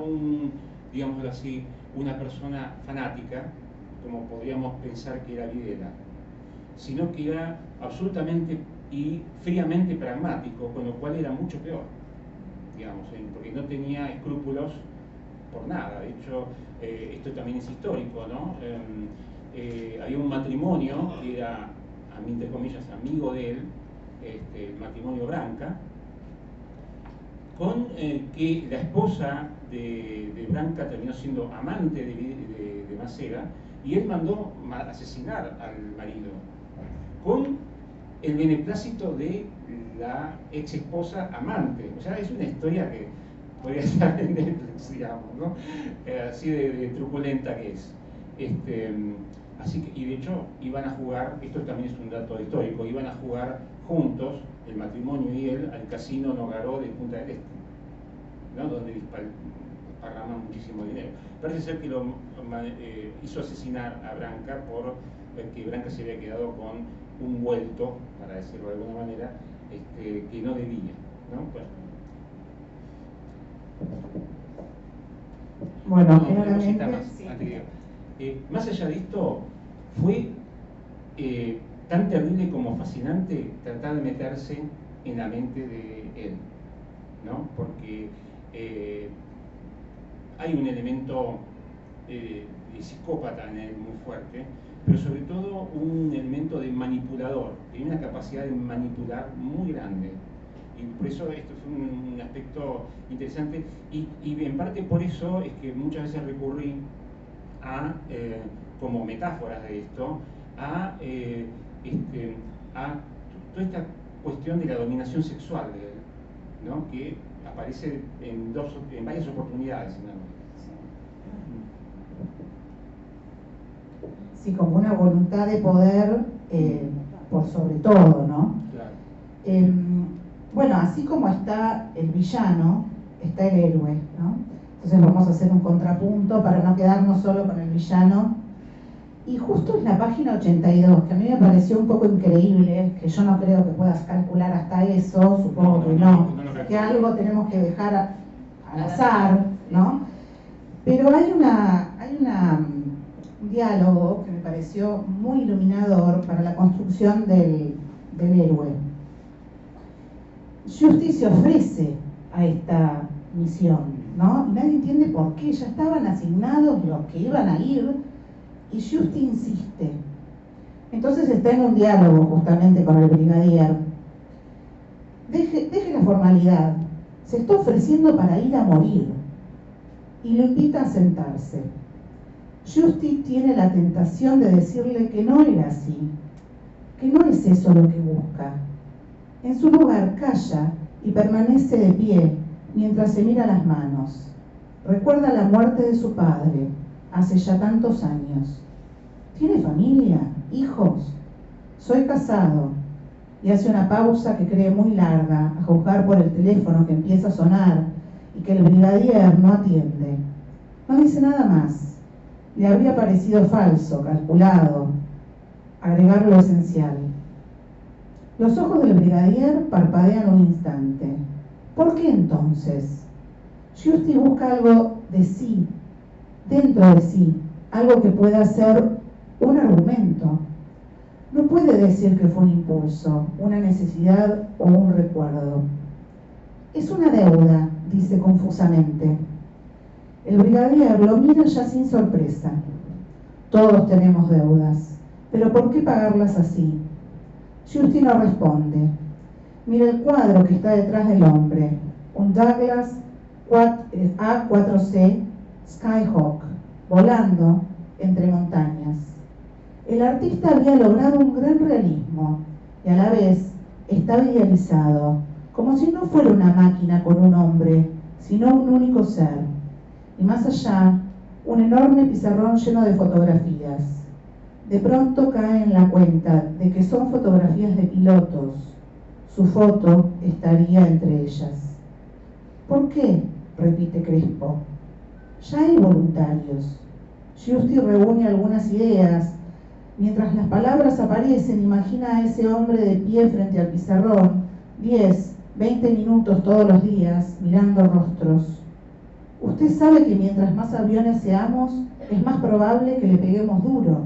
digámoslo así, una persona fanática, como podríamos pensar que era Videla, sino que era absolutamente y fríamente pragmático, con lo cual era mucho peor, digamos, porque no tenía escrúpulos por nada. De hecho, esto también es histórico, ¿no? Había un matrimonio que era, entre comillas, amigo de él, el matrimonio Branca, con que la esposa de Branca terminó siendo amante de Macera, y él mandó asesinar al marido con el beneplácito de la ex esposa amante. O sea, es una historia que podría estar en Netflix, digamos, ¿no? Así de truculenta que es. Así que, y de hecho iban a jugar, esto también es un dato histórico, iban a jugar juntos, el matrimonio y él, al casino Nogaró de Punta del Este, ¿no? Donde desparraman muchísimo dinero. Parece ser que lo hizo asesinar a Branca porque Branca se había quedado con un vuelto, para decirlo de alguna manera, que no debía, ¿no? Bueno, no, claramente... más allá de esto, fue tan terrible como fascinante tratar de meterse en la mente de él, ¿no? Porque hay un elemento de psicópata en él muy fuerte, pero sobre todo un elemento de manipulador, tiene una capacidad de manipular muy grande. Y por eso esto fue un aspecto interesante, y en parte por eso es que muchas veces recurrí a, como metáforas de esto, a toda esta cuestión de la dominación sexual de él, ¿no? Que aparece en varias oportunidades en la novela. Sí, como una voluntad de poder por sobre todo, ¿no? Claro. Bueno, así como está el villano, está el héroe, ¿no? Entonces vamos a hacer un contrapunto para no quedarnos solo con el villano. Y justo en la página 82, que a mí me pareció un poco increíble, que yo no creo que puedas calcular hasta eso, supongo que no, que algo tenemos que dejar al azar, ¿no? Pero hay un diálogo que me pareció muy iluminador para la construcción del héroe. Justi se ofrece a esta misión, ¿no? Y nadie entiende por qué, ya estaban asignados los que iban a ir, y Justi insiste. Entonces está en un diálogo justamente con el brigadier. Deje la formalidad, se está ofreciendo para ir a morir. y lo invita a sentarse. Giusti tiene la tentación de decirle que no era así, que no es eso lo que busca. En su lugar calla y permanece de pie mientras se mira las manos. Recuerda la muerte de su padre, hace ya tantos años. ¿Tiene familia? ¿Hijos? Soy casado. Y hace una pausa que cree muy larga, a juzgar por el teléfono que empieza a sonar y que el brigadier no atiende. No dice nada más. Le habría parecido falso, calculado, agregar lo esencial. Los ojos del brigadier parpadean un instante. ¿Por qué entonces? Giusti busca algo de sí, dentro de sí, algo que pueda ser un argumento. No puede decir que fue un impulso, una necesidad o un recuerdo. Es una deuda, dice confusamente. El brigadier lo mira ya sin sorpresa. Todos tenemos deudas, pero ¿por qué pagarlas así? Giusti no responde. Mira el cuadro que está detrás del hombre, un Douglas A4C Skyhawk, volando entre montañas. El artista había logrado un gran realismo y a la vez estaba idealizado, como si no fuera una máquina con un hombre, sino un único ser. Y más allá, un enorme pizarrón lleno de fotografías. De pronto cae en la cuenta de que son fotografías de pilotos. Su foto estaría entre ellas. ¿Por qué?, repite Crespo. Ya hay voluntarios. Giusti reúne algunas ideas. Mientras las palabras aparecen, imagina a ese hombre de pie frente al pizarrón, 10, 20 minutos todos los días, mirando rostros. Usted sabe que mientras más aviones seamos, es más probable que le peguemos duro.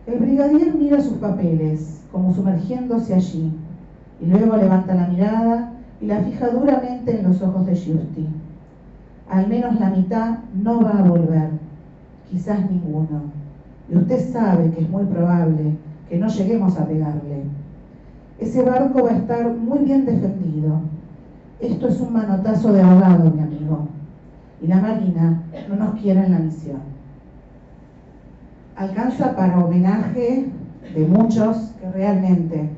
El brigadier mira sus papeles, como sumergiéndose allí, y luego levanta la mirada y la fija duramente en los ojos de Giusti. Al menos la mitad no va a volver, quizás ninguno. Y usted sabe que es muy probable que no lleguemos a pegarle. Ese barco va a estar muy bien defendido. Esto es un manotazo de ahogado, mi amigo. Y la Marina no nos quiere en la misión. Alcanza para homenaje de muchos que realmente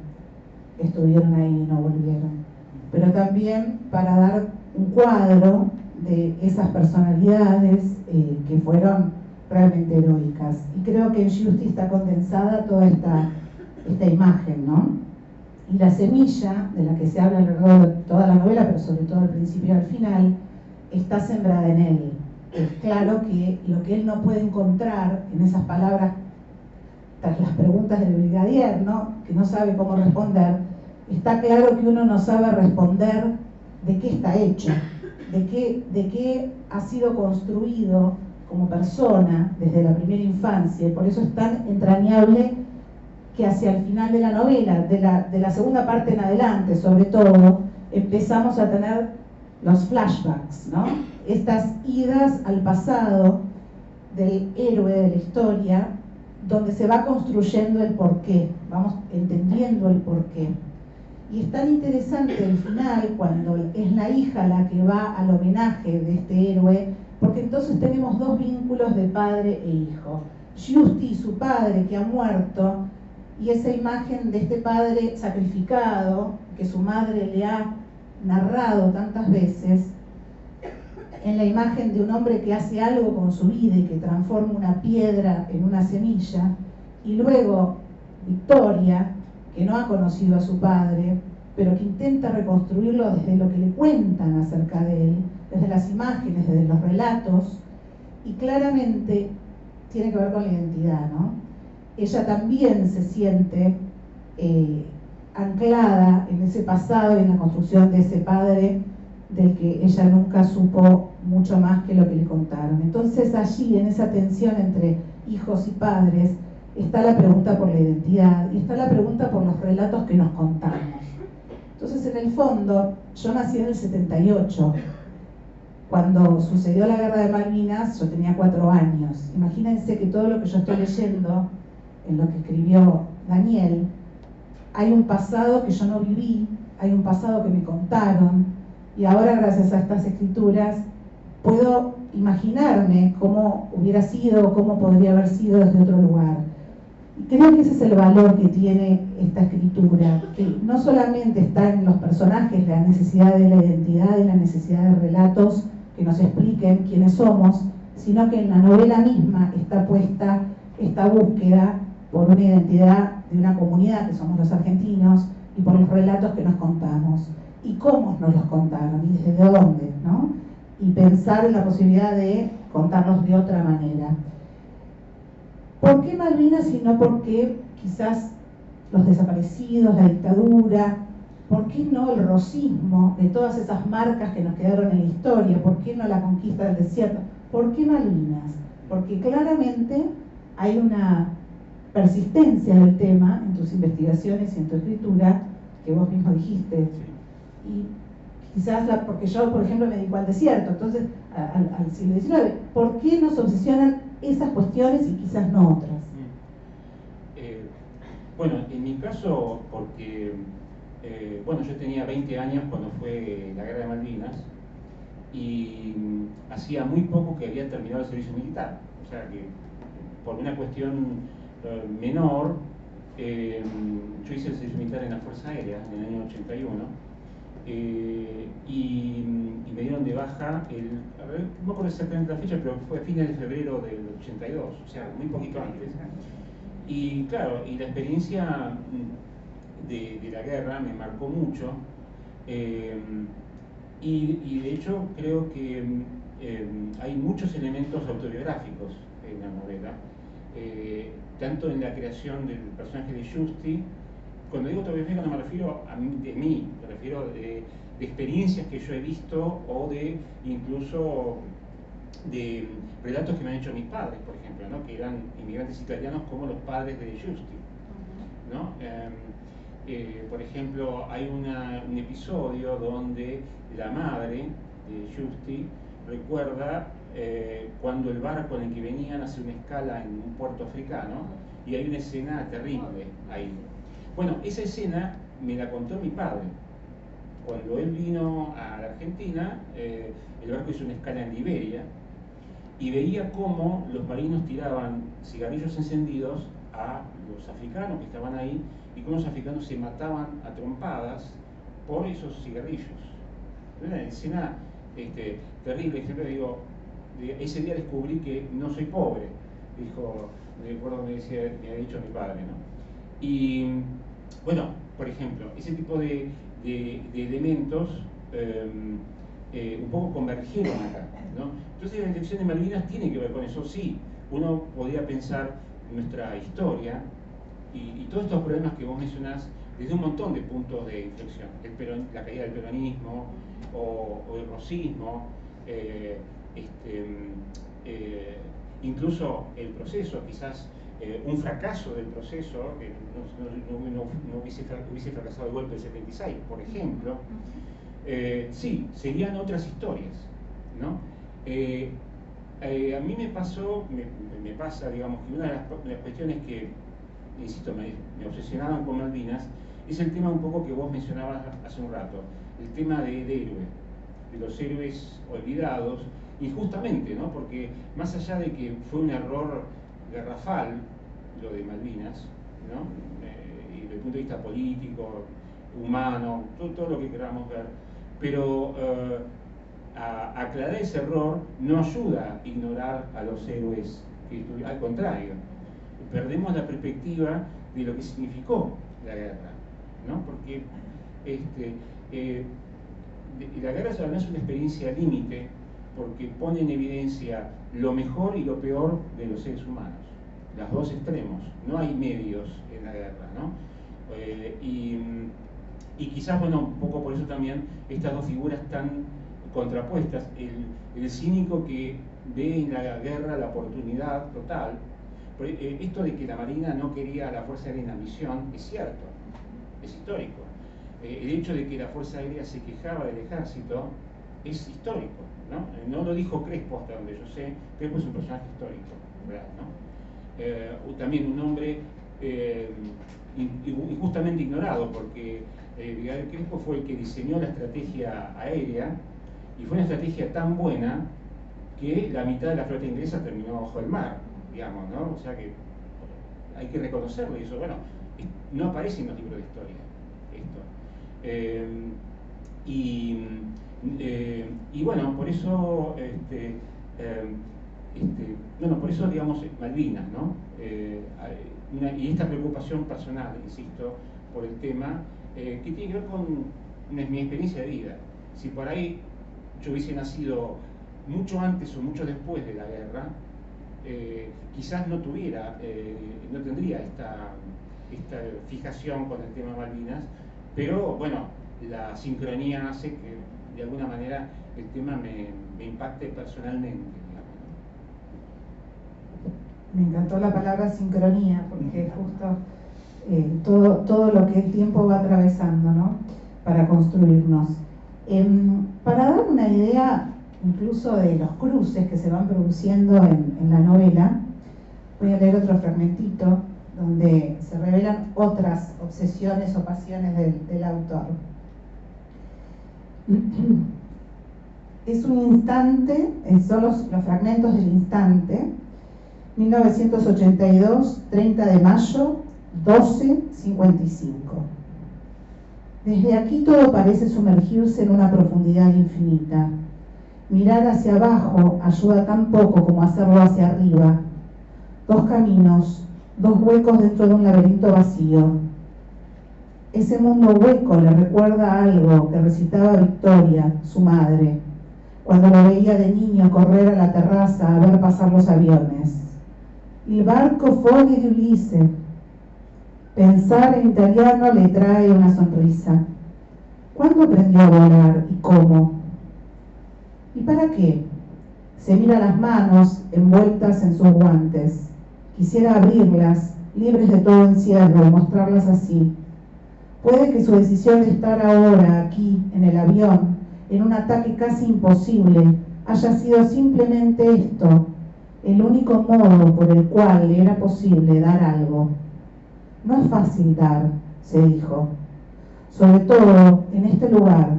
estuvieron ahí y no volvieron, pero también para dar un cuadro de esas personalidades que fueron realmente heroicas. Y creo que en Giusti está condensada toda esta imagen, ¿no? Y la semilla de la que se habla a lo largo de toda la novela, pero sobre todo al principio y al final, está sembrada en él. Es claro que lo que él no puede encontrar en esas palabras, tras las preguntas del brigadier, ¿no?, que no sabe cómo responder, está claro que uno no sabe responder de qué está hecho, de qué ha sido construido como persona desde la primera infancia, y por eso es tan entrañable que hacia el final de la novela, de la segunda parte en adelante, sobre todo, empezamos a tener los flashbacks, ¿no? Estas idas al pasado del héroe de la historia, donde se va construyendo el porqué, vamos entendiendo el porqué. Y es tan interesante el final, cuando es la hija la que va al homenaje de este héroe, porque entonces tenemos dos vínculos de padre e hijo. Giusti y su padre que ha muerto, y esa imagen de este padre sacrificado, que su madre le ha narrado tantas veces, en la imagen de un hombre que hace algo con su vida y que transforma una piedra en una semilla, y luego Victoria, que no ha conocido a su padre, pero que intenta reconstruirlo desde lo que le cuentan acerca de él, desde las imágenes, desde los relatos, y claramente tiene que ver con la identidad, ¿no? Ella también se siente anclada en ese pasado y en la construcción de ese padre del que ella nunca supo mucho más que lo que le contaron. Entonces allí, en esa tensión entre hijos y padres, está la pregunta por la identidad y está la pregunta por los relatos que nos contamos. Entonces, en el fondo, yo nací en el 78. Cuando sucedió la guerra de Malvinas, yo tenía 4 años. Imagínense que todo lo que yo estoy leyendo, en lo que escribió Daniel, hay un pasado que yo no viví, hay un pasado que me contaron, y ahora, gracias a estas escrituras, puedo imaginarme cómo hubiera sido, cómo podría haber sido desde otro lugar. Y creo que ese es el valor que tiene esta escritura, que no solamente está en los personajes, la necesidad de la identidad y la necesidad de relatos que nos expliquen quiénes somos, sino que en la novela misma está puesta esta búsqueda por una identidad de una comunidad que somos los argentinos y por los relatos que nos contamos y cómo nos los contaron y desde dónde, ¿no? Y pensar en la posibilidad de contarlos de otra manera. ¿Por qué Malvinas y no porque quizás los desaparecidos, la dictadura? ¿Por qué no el rosismo de todas esas marcas que nos quedaron en la historia? ¿Por qué no la conquista del desierto? ¿Por qué Malvinas? Porque claramente hay una persistencia del tema en tus investigaciones y en tu escritura, que vos mismo dijiste. Y quizás, porque yo, por ejemplo, me dedico al desierto, entonces al siglo XIX. ¿Por qué nos obsesionan esas cuestiones y quizás no otras? Bueno, en mi caso, porque bueno, yo tenía 20 años cuando fue la Guerra de Malvinas y hacía muy poco que había terminado el servicio militar. O sea que por una cuestión menor, yo hice el servicio militar en la Fuerza Aérea en el año 81 y me dieron de baja, no me acuerdo exactamente la fecha, pero fue a fines de febrero del 82, o sea, muy poquito antes. Y claro, y la experiencia de la guerra me marcó mucho y de hecho creo que hay muchos elementos autobiográficos en la novela, tanto en la creación del personaje de Giusti. Cuando digo autobiográfico no me refiero a mí, me refiero de experiencias que yo he visto o de incluso de relatos que me han hecho mis padres, por ejemplo, ¿no? Que eran inmigrantes italianos como los padres de Giusti, ¿no? Por ejemplo, hay un episodio donde la madre de Giusti recuerda cuando el barco en el que venían hace una escala en un puerto africano y hay una escena terrible ahí. Bueno, esa escena me la contó mi padre. Cuando él vino a la Argentina, el barco hizo una escala en Liberia y veía cómo los marinos tiraban cigarrillos encendidos a los africanos que estaban ahí y cómo los africanos se mataban a trompadas por esos cigarrillos. Era una escena terrible. Siempre digo, ese día descubrí que no soy pobre, dijo, recuerdo me había dicho mi padre, ¿no? Y bueno, por ejemplo, ese tipo de elementos un poco convergieron acá, ¿no? Entonces la elección de Malvinas tiene que ver con eso. Sí, uno podría pensar nuestra historia y todos estos problemas que vos mencionás desde un montón de puntos de inflexión, la caída del peronismo o el rosismo, incluso el proceso, quizás un fracaso del proceso, que no hubiese fracasado el golpe del 76, por ejemplo. Sí, serían otras historias, ¿no? A mí me pasa, digamos, que una de las cuestiones que, insisto, me obsesionaban con Malvinas es el tema un poco que vos mencionabas hace un rato, el tema del héroe, de los héroes olvidados, injustamente, ¿no? Porque más allá de que fue un error garrafal lo de Malvinas, ¿no? Y desde el punto de vista político, humano, todo lo que queramos ver, pero aclarar ese error no ayuda a ignorar a los héroes, al contrario, perdemos la perspectiva de lo que significó la guerra, ¿no? Porque la guerra no es una experiencia límite, porque pone en evidencia lo mejor y lo peor de los seres humanos, los dos extremos, no hay medios en la guerra, ¿no? Y quizás, bueno, un poco por eso también estas dos figuras tan contrapuestas, el cínico que ve en la guerra la oportunidad total. Esto de que la Marina no quería a la Fuerza Aérea en la misión es cierto, es histórico. El hecho de que la Fuerza Aérea se quejaba del ejército es histórico, ¿no? No lo dijo Crespo, hasta donde yo sé. Crespo es un personaje histórico, ¿verdad? ¿No? También un hombre injustamente ignorado, porque Miguel Crespo fue el que diseñó la estrategia aérea y fue una estrategia tan buena que la mitad de la flota inglesa terminó bajo el mar, digamos, ¿no? O sea que hay que reconocerlo, y eso, bueno, no aparece en los libros de historia, esto. Y bueno, por eso, por eso, digamos, Malvinas, ¿no? Y esta preocupación personal, insisto, por el tema, que tiene que ver con mi experiencia de vida. Si por ahí yo hubiese nacido mucho antes o mucho después de la guerra, quizás no tendría esta fijación con el tema Malvinas, pero bueno, la sincronía hace que de alguna manera el tema me impacte personalmente, digamos, ¿no? Me encantó la palabra sincronía, porque es justo todo lo que el tiempo va atravesando, ¿no? Para construirnos. Para dar una idea incluso de los cruces que se van produciendo en la novela, voy a leer otro fragmentito donde se revelan otras obsesiones o pasiones del autor. Es un instante, son los fragmentos del instante. 1982, 30 de mayo, 12:55. Desde aquí todo parece sumergirse en una profundidad infinita. Mirar hacia abajo ayuda tan poco como hacerlo hacia arriba. Dos caminos, dos huecos dentro de un laberinto vacío. Ese mundo hueco le recuerda algo que recitaba Victoria, su madre, cuando lo veía de niño correr a la terraza a ver pasar los aviones. Il barco foglie di Ulisse. Pensar en italiano le trae una sonrisa. ¿Cuándo aprendió a volar y cómo? ¿Y para qué? Se mira las manos envueltas en sus guantes. Quisiera abrirlas, libres de todo encierro, y mostrarlas así. Puede que su decisión de estar ahora aquí, en el avión, en un ataque casi imposible, haya sido simplemente esto, el único modo por el cual le era posible dar algo. No es fácil dar, se dijo, sobre todo en este lugar,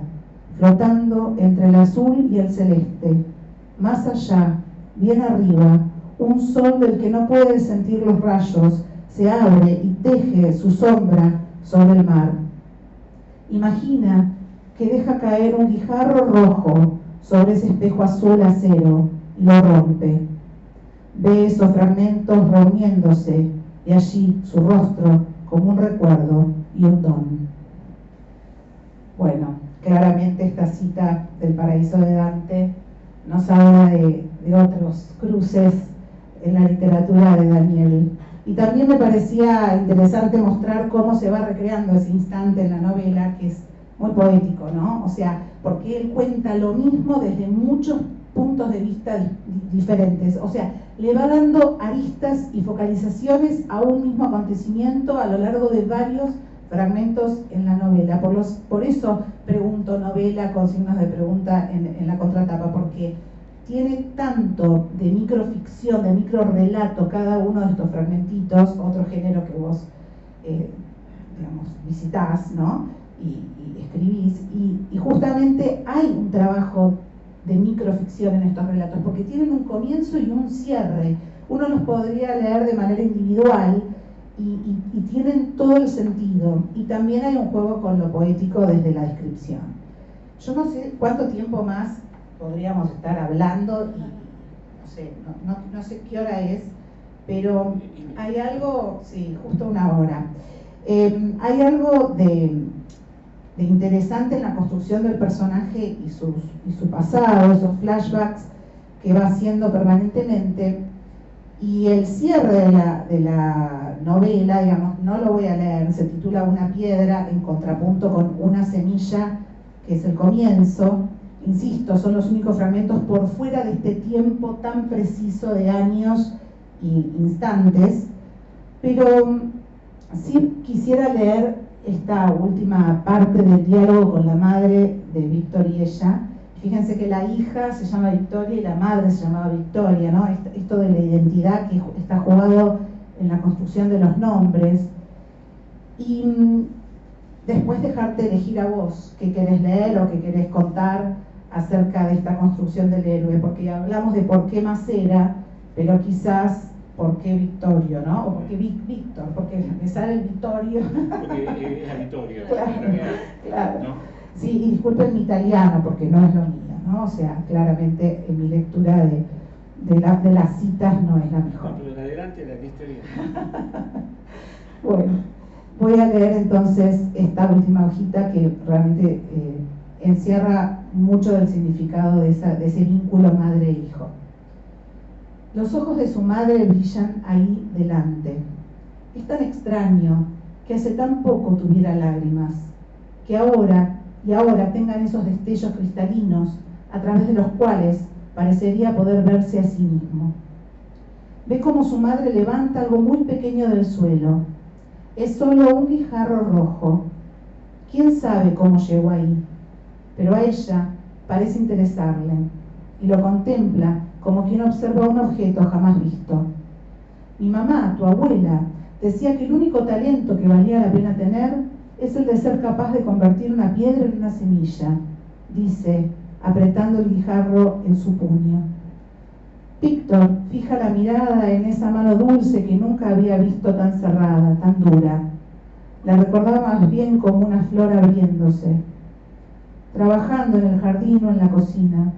flotando entre el azul y el celeste. Más allá, bien arriba, un sol del que no puede sentir los rayos se abre y teje su sombra sobre el mar. Imagina que deja caer un guijarro rojo sobre ese espejo azul acero y lo rompe. Ve esos fragmentos reuniéndose y allí su rostro como un recuerdo y un don. Bueno, claramente esta cita del Paraíso de Dante nos habla de otros cruces en la literatura de Daniel. Y también me parecía interesante mostrar cómo se va recreando ese instante en la novela, que es muy poético, ¿no? O sea, porque él cuenta lo mismo desde muchos puntos de vista diferentes. O sea, le va dando aristas y focalizaciones a un mismo acontecimiento a lo largo de varios fragmentos en la novela. Por eso pregunto novela con signos de pregunta en la contratapa, porque tiene tanto de microficción, de microrelato cada uno de estos fragmentitos, otro género que vos visitás, ¿no? Y escribís, y justamente hay un trabajo de microficción en estos relatos, porque tienen un comienzo y un cierre. Uno los podría leer de manera individual y tienen todo el sentido, y también hay un juego con lo poético desde la descripción. Yo no sé cuánto tiempo más podríamos estar hablando, y no sé qué hora es, pero hay algo, sí, justo una hora. Hay algo de interesante en la construcción del personaje y su pasado, esos flashbacks que va haciendo permanentemente, y el cierre de la novela, digamos, no lo voy a leer, se titula Una piedra en contrapunto con una semilla, que es el comienzo. Insisto, son los únicos fragmentos por fuera de este tiempo tan preciso de años y instantes, pero sí quisiera leer esta última parte del diálogo con la madre de Víctor y ella. Fíjense que la hija se llama Victoria y la madre se llamaba Victoria, ¿no? Esto de la identidad que está jugado en la construcción de los nombres. Y después dejarte elegir a vos qué querés leer o qué querés contar acerca de esta construcción del héroe, porque hablamos de por qué Macera, pero quizás por qué Victorio, ¿no? O por qué Víctor, porque me sale el Vittorio. Porque es a Vittorio. Claro. ¿No? Sí, y disculpen mi italiano, porque no es lo mío, ¿no? O sea, claramente en mi lectura de las citas no es la mejor. No, pero en adelante la lista bien. Bueno, voy a leer entonces esta última hojita que realmente encierra mucho del significado de ese vínculo madre-hijo. Los ojos de su madre brillan ahí delante. Es tan extraño que hace tan poco tuviera lágrimas, que ahora tengan esos destellos cristalinos a través de los cuales parecería poder verse a sí mismo. Ve cómo su madre levanta algo muy pequeño del suelo. Es solo un guijarro rojo. ¿Quién sabe cómo llegó ahí? Pero a ella parece interesarle y lo contempla como quien observa un objeto jamás visto. Mi mamá, tu abuela, decía que el único talento que valía la pena tener es el de ser capaz de convertir una piedra en una semilla, dice, apretando el guijarro en su puño. Víctor fija la mirada en esa mano dulce que nunca había visto tan cerrada, tan dura. La recordaba más bien como una flor abriéndose. Trabajando en el jardín o en la cocina,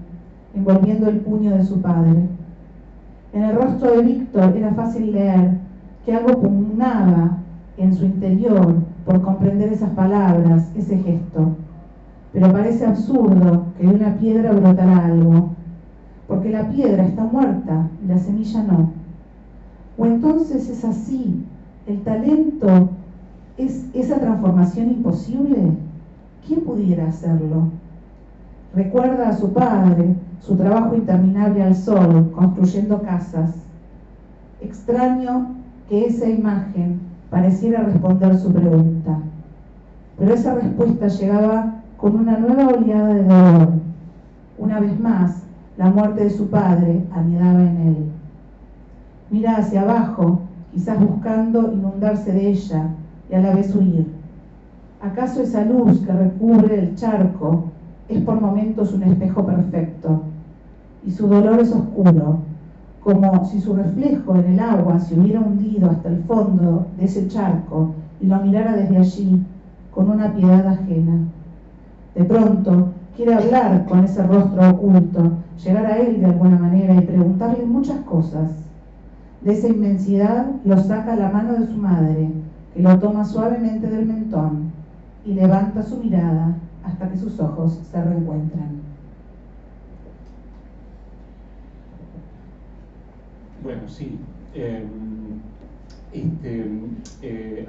envolviendo el puño de su padre. En el rostro de Víctor era fácil leer que algo pugnaba en su interior por comprender esas palabras, ese gesto. Pero parece absurdo que de una piedra brotara algo, porque la piedra está muerta y la semilla no. O entonces es así, el talento es esa transformación imposible. ¿Quién pudiera hacerlo? Recuerda a su padre, su trabajo interminable al sol, construyendo casas. Extraño que esa imagen pareciera responder su pregunta, pero esa respuesta llegaba con una nueva oleada de dolor. Una vez más, la muerte de su padre anidaba en él. Mira hacia abajo, quizás buscando inundarse de ella y a la vez huir. ¿Acaso esa luz que recubre el charco es por momentos un espejo perfecto? Y su dolor es oscuro, como si su reflejo en el agua se hubiera hundido hasta el fondo de ese charco y lo mirara desde allí con una piedad ajena. De pronto quiere hablar con ese rostro oculto, llegar a él de alguna manera y preguntarle muchas cosas. De esa inmensidad lo saca la mano de su madre, que lo toma suavemente del mentón y levanta su mirada hasta que sus ojos se reencuentran. Bueno, sí.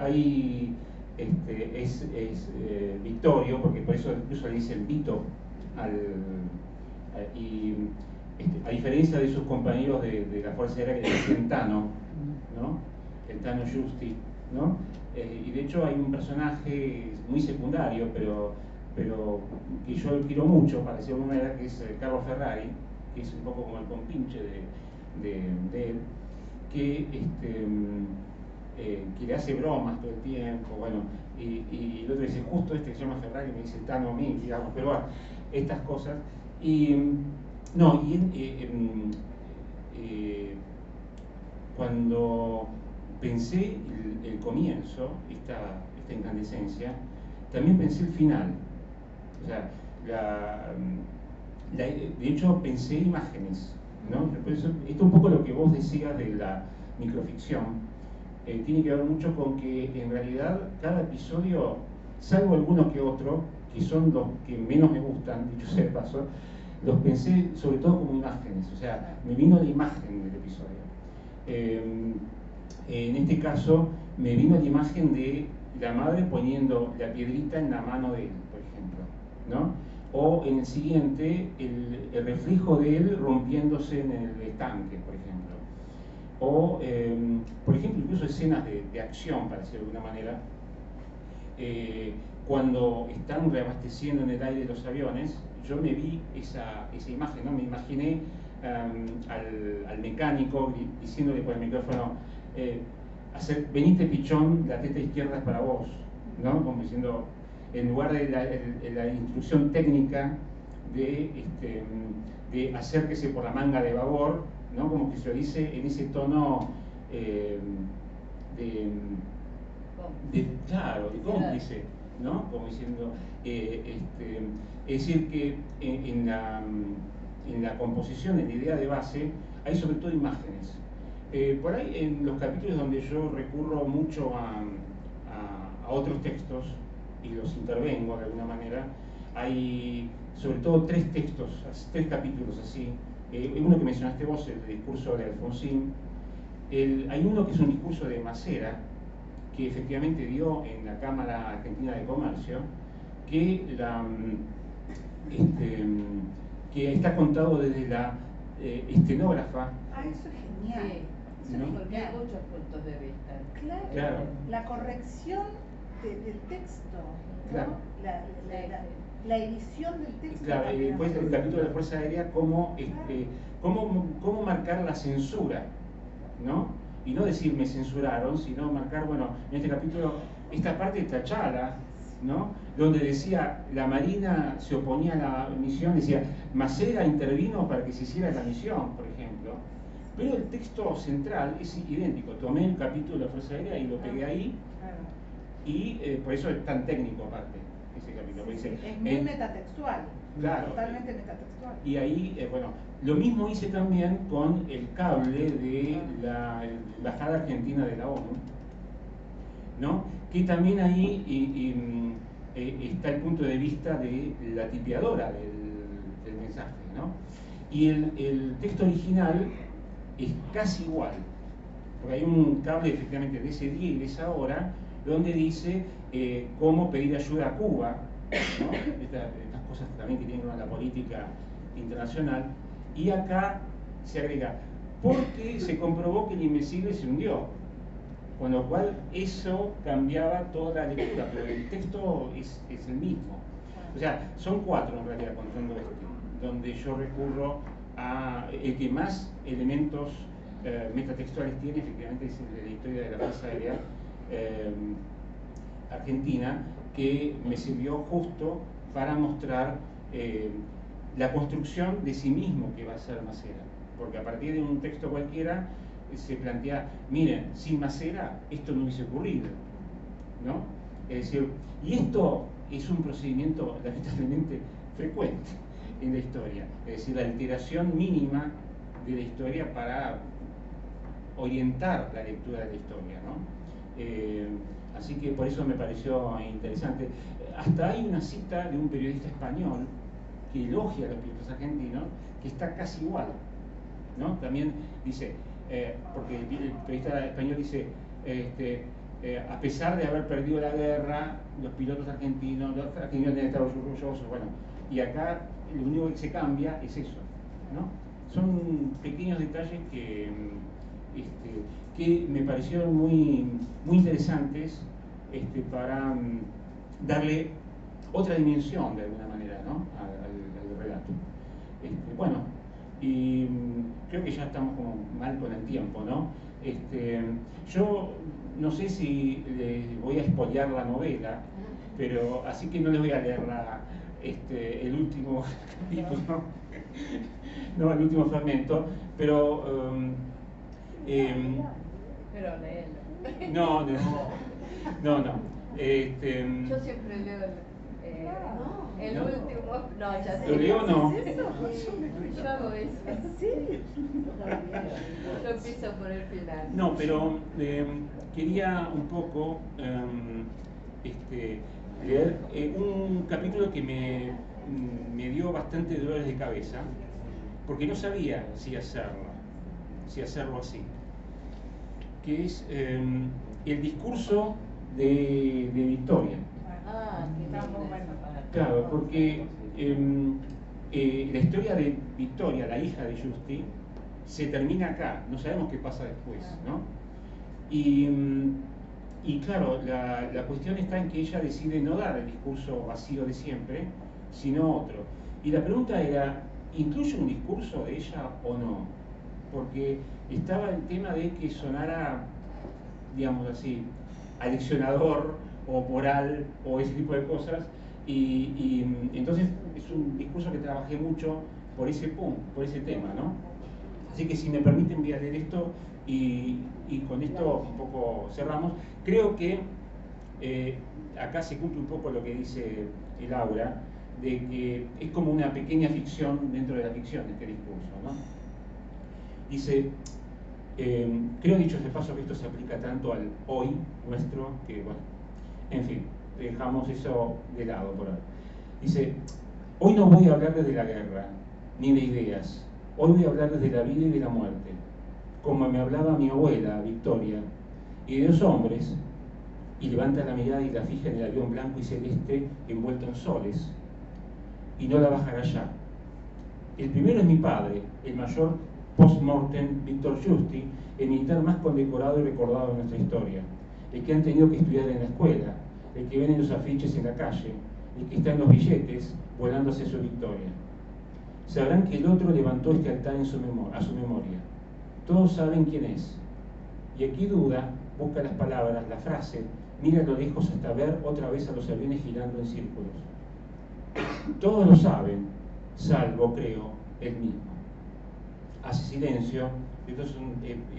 Hay Vittorio, porque por eso incluso le dicen Vito a diferencia de sus compañeros de la Fuerza Aérea que le decían Tano, ¿no? El Tano Giusti, ¿no? Y de hecho hay un personaje muy secundario, pero que yo quiero mucho, para decirlo de alguna manera, que es Carlo Ferrari, que es un poco como el compinche de él, que le hace bromas todo el tiempo, bueno, y el otro dice, justo este que se llama Ferrari me dice Tano a mí, digamos, pero bueno, estas cosas. Cuando pensé el comienzo, esta incandescencia, también pensé el final. O sea, de hecho pensé imágenes, ¿no? Esto es un poco lo que vos decías de la microficción. Tiene que ver mucho con que en realidad cada episodio, salvo alguno que otro, que son los que menos me gustan, dicho sea de paso, los pensé sobre todo como imágenes, o sea, me vino la imagen del episodio. En este caso, me vino la imagen de la madre poniendo la piedrita en la mano de él, por ejemplo, ¿no? O en el siguiente, el reflejo de él rompiéndose en el estanque, por ejemplo. O, por ejemplo, incluso escenas de acción, para decirlo de alguna manera, cuando están reabasteciendo en el aire los aviones, yo me vi esa imagen, ¿no? Me imaginé al mecánico diciéndole por el micrófono, venite pichón, la teta izquierda es para vos, ¿no? Como diciendo, en lugar de la instrucción técnica de acérquese por la manga de babor, ¿no? Como que se lo dice en ese tono claro, de cómplice, ¿no? Como diciendo, es decir que en la composición, en la idea de base, hay sobre todo imágenes. Por ahí en los capítulos donde yo recurro mucho a otros textos y los intervengo de alguna manera, hay sobre todo tres capítulos así. Uno que mencionaste vos, el discurso de Alfonsín. Hay uno que es un discurso de Macera, que efectivamente dio en la Cámara Argentina de Comercio, que está contado desde la estenógrafa. Ah, eso es genial. Sí, ¿no? porque hay muchos puntos de vista. Claro. La corrección del texto, ¿no? Claro. La edición del texto. Claro, y después el capítulo de la Fuerza Aérea, cómo marcar la censura, ¿no? Y no decir me censuraron, sino marcar, bueno, en este capítulo, esta parte tachada, ¿no? Donde decía, la Marina se oponía a la misión, decía, Macera intervino para que se hiciera la misión, por ejemplo. Pero el texto central es idéntico. Tomé el capítulo de la Fuerza Aérea y lo pegué ahí, y por eso es tan técnico aparte, ese capítulo. Sí, es muy metatextual. Claro. Totalmente metatextual. Y ahí, bueno, lo mismo hice también con el cable de la Embajada Argentina de la ONU, ¿no? Que también ahí está el punto de vista de la tipeadora del mensaje, ¿no? Y el texto original es casi igual, porque hay un cable efectivamente de ese día y de esa hora, donde dice cómo pedir ayuda a Cuba, ¿no? Estas cosas también que tienen que ver con la política internacional, y acá se agrega, porque se comprobó que el Invencible se hundió, con lo cual eso cambiaba toda la lectura, pero el texto es el mismo. O sea, son cuatro en realidad, contando donde yo recurro a el que más elementos metatextuales tiene, efectivamente, es la historia de la Fuerza Aérea Argentina, que me sirvió justo para mostrar la construcción de sí mismo que va a ser Macera, porque a partir de un texto cualquiera se plantea, miren, sin Macera esto no hubiese ocurrido, ¿no? Es decir, y esto es un procedimiento lamentablemente frecuente en la historia, es decir, la alteración mínima de la historia para orientar la lectura de la historia, ¿no? Así que por eso me pareció interesante. Hasta hay una cita de un periodista español que elogia a los periodistas argentinos, que está casi igual, ¿no? También dice, porque el periodista español dice, a pesar de haber perdido la guerra, los pilotos argentinos deben estar orgullosos, bueno, y acá lo único que se cambia es eso, ¿no? Son pequeños detalles que me parecieron muy interesantes para darle otra dimensión de alguna manera, ¿no? al relato. Bueno, y creo que ya estamos como mal con el tiempo, ¿no? Yo no sé si les voy a spoilear la novela, pero así que no les voy a leer el último capítulo, no, el último fragmento, pero pero léelo. No. Yo siempre leo el último. No, ya sé. ¿Lo leo o no? Yo hago eso. ¿En serio? Yo empiezo por el final. No, pero quería un poco leer un capítulo que me dio bastante dolores de cabeza, porque no sabía si hacerlo así, que es el discurso de Victoria. Ah, que está muy bueno. Claro, porque la historia de Victoria, la hija de Justi, se termina acá, no sabemos qué pasa después, ¿no? Y claro, la cuestión está en que ella decide no dar el discurso vacío de siempre, sino otro. Y la pregunta era, ¿incluye un discurso de ella o no? Porque estaba el tema de que sonara, digamos así, aleccionador o moral o ese tipo de cosas, Y entonces es un discurso que trabajé mucho por ese tema, ¿no? Así que si me permiten voy a leer esto y con esto un poco cerramos. Creo que acá se cumple un poco lo que dice el Aura, de que es como una pequeña ficción dentro de la ficción este discurso, ¿no? Dice, creo dicho de paso que esto se aplica tanto al hoy nuestro, que bueno, en fin, dejamos eso de lado por ahora. Dice, hoy no voy a hablar desde la guerra, ni de ideas, hoy voy a hablar desde la vida y de la muerte, como me hablaba mi abuela, Victoria, y de 2 hombres, y levanta la mirada y la fija en el avión blanco y celeste envuelto en soles, y no la bajará ya. El primero es mi padre, el mayor post-mortem Víctor Justi, el militar más condecorado y recordado de nuestra historia, el que han tenido que estudiar en la escuela, el que ven en los afiches en la calle, el que está en los billetes volando hacia su victoria. Sabrán que el otro levantó este altar a su memoria. Todos saben quién es. Y aquí duda, busca las palabras, la frase, mira a lo lejos hasta ver otra vez a los aviones girando en círculos. Todos lo saben, salvo, creo, él mismo. Hace silencio, estos son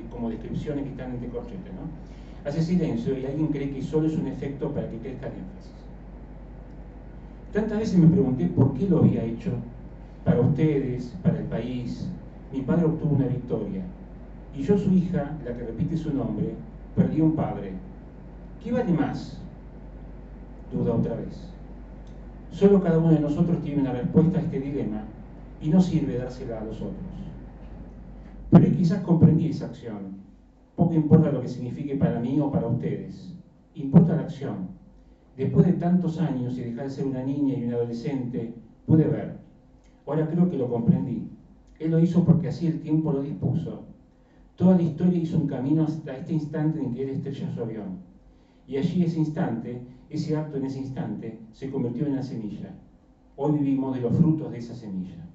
como descripciones que están entre corchetes, ¿no? Hace silencio y alguien cree que solo es un efecto para que crezca el énfasis. Tantas veces me pregunté por qué lo había hecho, para ustedes, para el país. Mi padre obtuvo una victoria, y yo, su hija, la que repite su nombre, perdí un padre. ¿Qué vale más? Duda otra vez. Solo cada uno de nosotros tiene una respuesta a este dilema, y no sirve dársela a los otros. Pero quizás comprendí esa acción. Poco importa lo que signifique para mí o para ustedes. Importa la acción. Después de tantos años y dejar de ser una niña y una adolescente, pude ver. Ahora creo que lo comprendí. Él lo hizo porque así el tiempo lo dispuso. Toda la historia hizo un camino hasta este instante en que él estrella su avión. Y allí ese instante, ese acto en ese instante, se convirtió en una semilla. Hoy vivimos de los frutos de esa semilla.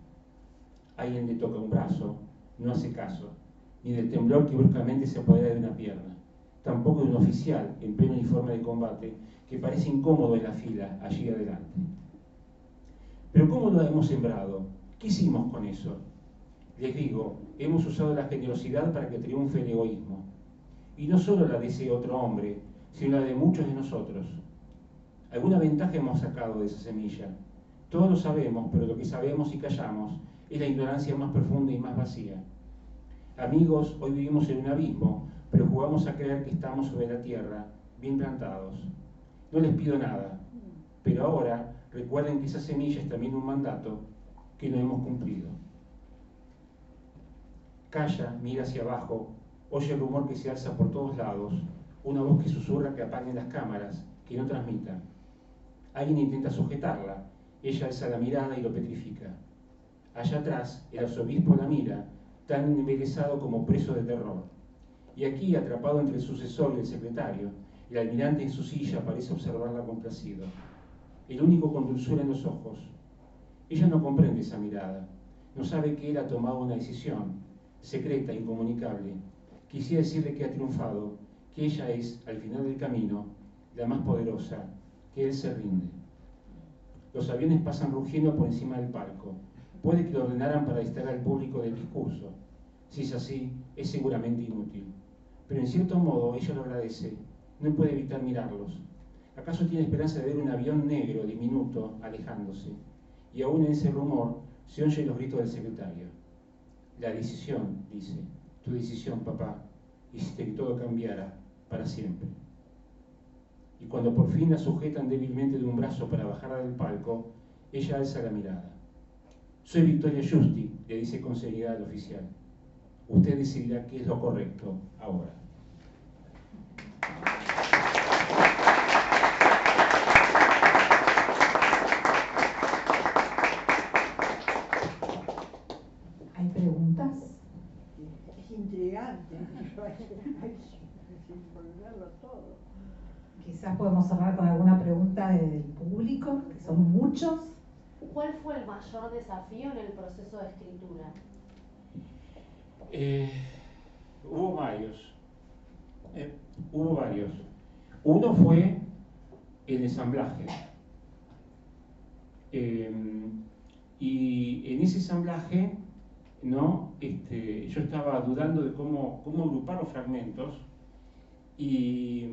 Alguien le toca un brazo, no hace caso, ni del temblor que bruscamente se apodera de una pierna, tampoco de un oficial en pleno uniforme de combate que parece incómodo en la fila allí adelante. Pero ¿cómo lo hemos sembrado? ¿Qué hicimos con eso? Les digo, hemos usado la generosidad para que triunfe el egoísmo. Y no solo la de ese otro hombre, sino la de muchos de nosotros. Alguna ventaja hemos sacado de esa semilla. Todos lo sabemos, pero lo que sabemos y callamos es la ignorancia más profunda y más vacía. Amigos, hoy vivimos en un abismo, pero jugamos a creer que estamos sobre la tierra, bien plantados. No les pido nada, pero ahora recuerden que esa semilla es también un mandato que no hemos cumplido. Calla, mira hacia abajo, oye el rumor que se alza por todos lados, una voz que susurra que apaguen las cámaras, que no transmitan. Alguien intenta sujetarla, ella alza la mirada y lo petrifica. Allá atrás, el arzobispo la mira, tan embelesado como preso de terror. Y aquí, atrapado entre el sucesor y el secretario, el almirante en su silla parece observarla complacido, el único con dulzura en los ojos. Ella no comprende esa mirada, no sabe que él ha tomado una decisión, secreta, incomunicable. Quisiera decirle que ha triunfado, que ella es, al final del camino, la más poderosa, que él se rinde. Los aviones pasan rugiendo por encima del palco. Puede que lo ordenaran para distraer al público del discurso. Si es así, es seguramente inútil. Pero en cierto modo ella lo agradece. No puede evitar mirarlos. ¿Acaso tiene esperanza de ver un avión negro, diminuto, alejándose? Y aún en ese rumor se oyen los gritos del secretario. La decisión, dice, tu decisión, papá, hiciste que todo cambiara para siempre. Y cuando por fin la sujetan débilmente de un brazo para bajarla del palco, ella alza la mirada. Soy Victoria Justi, le dice con seriedad al oficial. Usted decidirá qué es lo correcto ahora. ¿Hay preguntas? Es intrigante, hay que envolverlo todo. Quizás podemos cerrar con alguna pregunta del público, que son muchos. ¿Cuál fue el mayor desafío en el proceso de escritura? Hubo varios. Uno fue el ensamblaje. Y en ese ensamblaje, ¿no? Yo estaba dudando de cómo agrupar los fragmentos y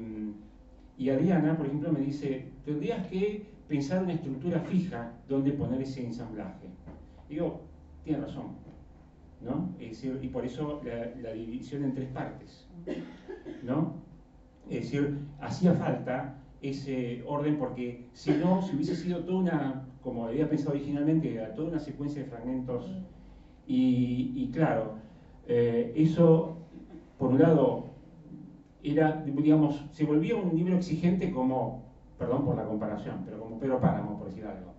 Adriana, por ejemplo, me dice, tendrías que pensar una estructura fija donde poner ese ensamblaje. Digo, tiene razón, ¿no? Es decir, y por eso la división en 3 partes, ¿no? Es decir, hacía falta ese orden porque si no, si hubiese sido toda una, como había pensado originalmente, toda una secuencia de fragmentos y claro, eso por un lado era, digamos, se volvía un libro exigente como, perdón por la comparación, pero como Pedro Páramo, por decir algo.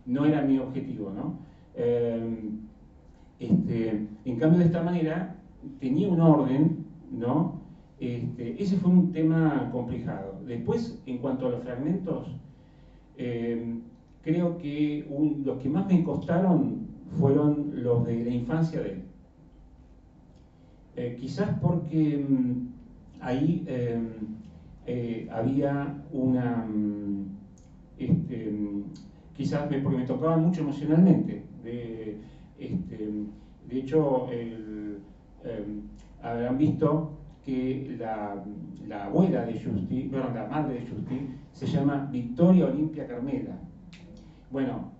No era mi objetivo, ¿no? En cambio, de esta manera, tenía un orden, ¿no? Ese fue un tema complicado. Después, en cuanto a los fragmentos, creo que los que más me costaron fueron los de la infancia de él. Quizás porque ahí había una... quizás porque me tocaba mucho emocionalmente. De hecho, habrán visto que la abuela de Justi, bueno, la madre de Justi, se llama Victoria Olimpia Carmela. Bueno,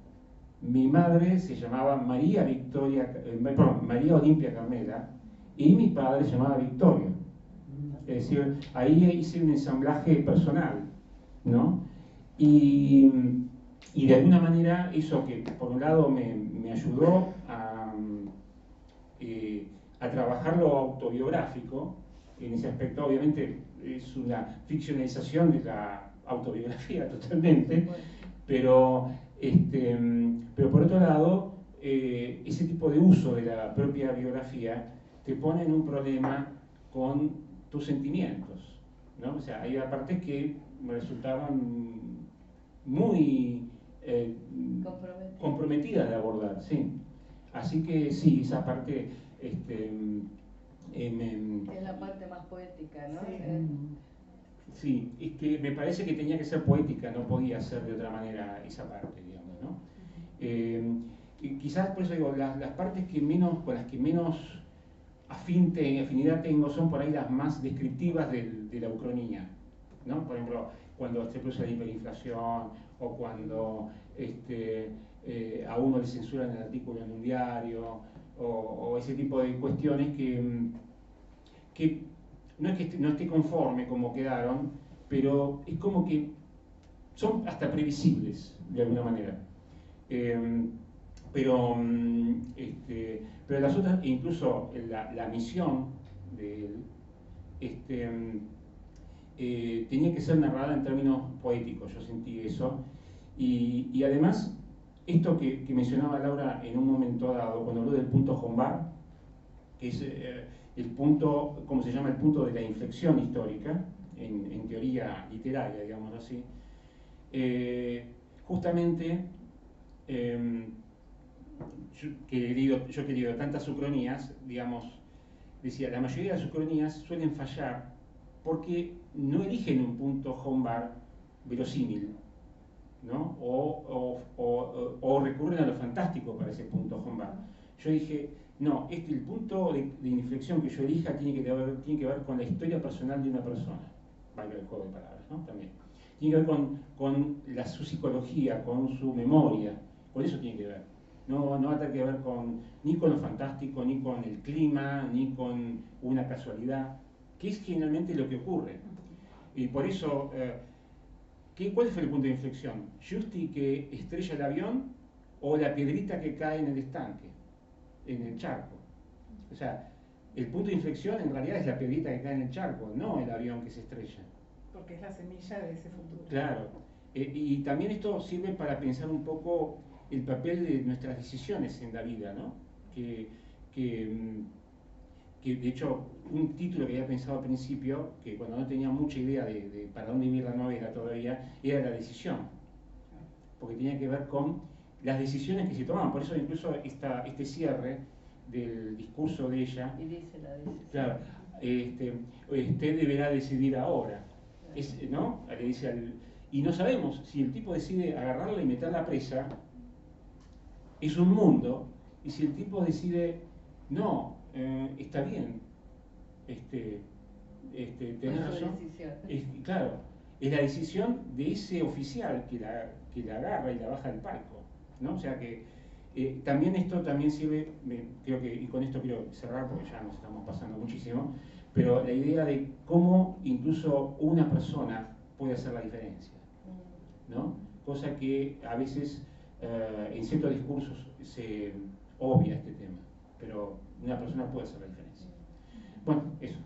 mi madre se llamaba María Olimpia Carmela y mi padre se llamaba Victorio. Es decir, ahí hice un ensamblaje personal, ¿no? Y de alguna manera eso que por un lado me ayudó a trabajar lo autobiográfico. En ese aspecto obviamente es una ficcionalización de la autobiografía totalmente, pero por otro lado ese tipo de uso de la propia biografía te pone en un problema con tus sentimientos, ¿no? O sea, hay partes que me resultaban muy comprometidas de abordar, sí. Así que sí, esa parte es la parte más poética, ¿no? Sí, es que me parece que tenía que ser poética, no podía ser de otra manera esa parte, digamos, ¿no? Y quizás por eso digo, las partes con las que menos afinidad tengo son por ahí las más descriptivas de la ucronía, ¿no? Por ejemplo, cuando se produce la hiperinflación o cuando a uno le censuran el artículo en un diario o ese tipo de cuestiones que no es que no esté conforme como quedaron, pero es como que son hasta previsibles de alguna manera. Pero las otras, incluso la misión de él, tenía que ser narrada en términos poéticos, yo sentí eso. Y además, esto que mencionaba Laura en un momento dado, cuando habló del punto Hombar, que es el punto, ¿cómo se llama? El punto de la inflexión histórica, en teoría literaria, digamos así. Justamente, yo que he leído tantas ucronías, digamos, decía, la mayoría de las ucronías suelen fallar porque no eligen un punto Hombar verosímil, ¿no? O recurren a lo fantástico para ese punto Hombar. Yo dije, no, el punto de inflexión que yo elija tiene que ver con la historia personal de una persona. Valga el juego de palabras, ¿no? También. Tiene que ver con su psicología, con su memoria, con eso tiene que ver. No va a tener que ver ni con lo fantástico, ni con el clima, ni con una casualidad, que es generalmente lo que ocurre. Y por eso, ¿cuál fue el punto de inflexión? ¿Justi que estrella el avión o la piedrita que cae en el estanque, en el charco? O sea, el punto de inflexión en realidad es la piedrita que cae en el charco, no el avión que se estrella. Porque es la semilla de ese futuro. Claro. Y también esto sirve para pensar un poco el papel de nuestras decisiones en la vida, ¿no? Que de hecho, un título que había pensado al principio, que cuando no tenía mucha idea de para dónde ir la novela todavía, era La decisión. Porque tenía que ver con las decisiones que se tomaban. Por eso incluso este cierre del discurso de ella. Y dice la decisión. Claro, usted deberá decidir ahora. ¿No? Le dice y no sabemos si el tipo decide agarrarla y meterla presa es un mundo, y si el tipo decide, no, está bien, tenés razón, claro, es la decisión de ese oficial que la agarra y la baja del palco, ¿no? O sea que también esto también sirve, creo que, y con esto quiero cerrar porque ya nos estamos pasando muchísimo, pero la idea de cómo incluso una persona puede hacer la diferencia, ¿no? Cosa que a veces en ciertos discursos se obvia este tema, pero una persona puede hacer la diferencia. Bueno, eso.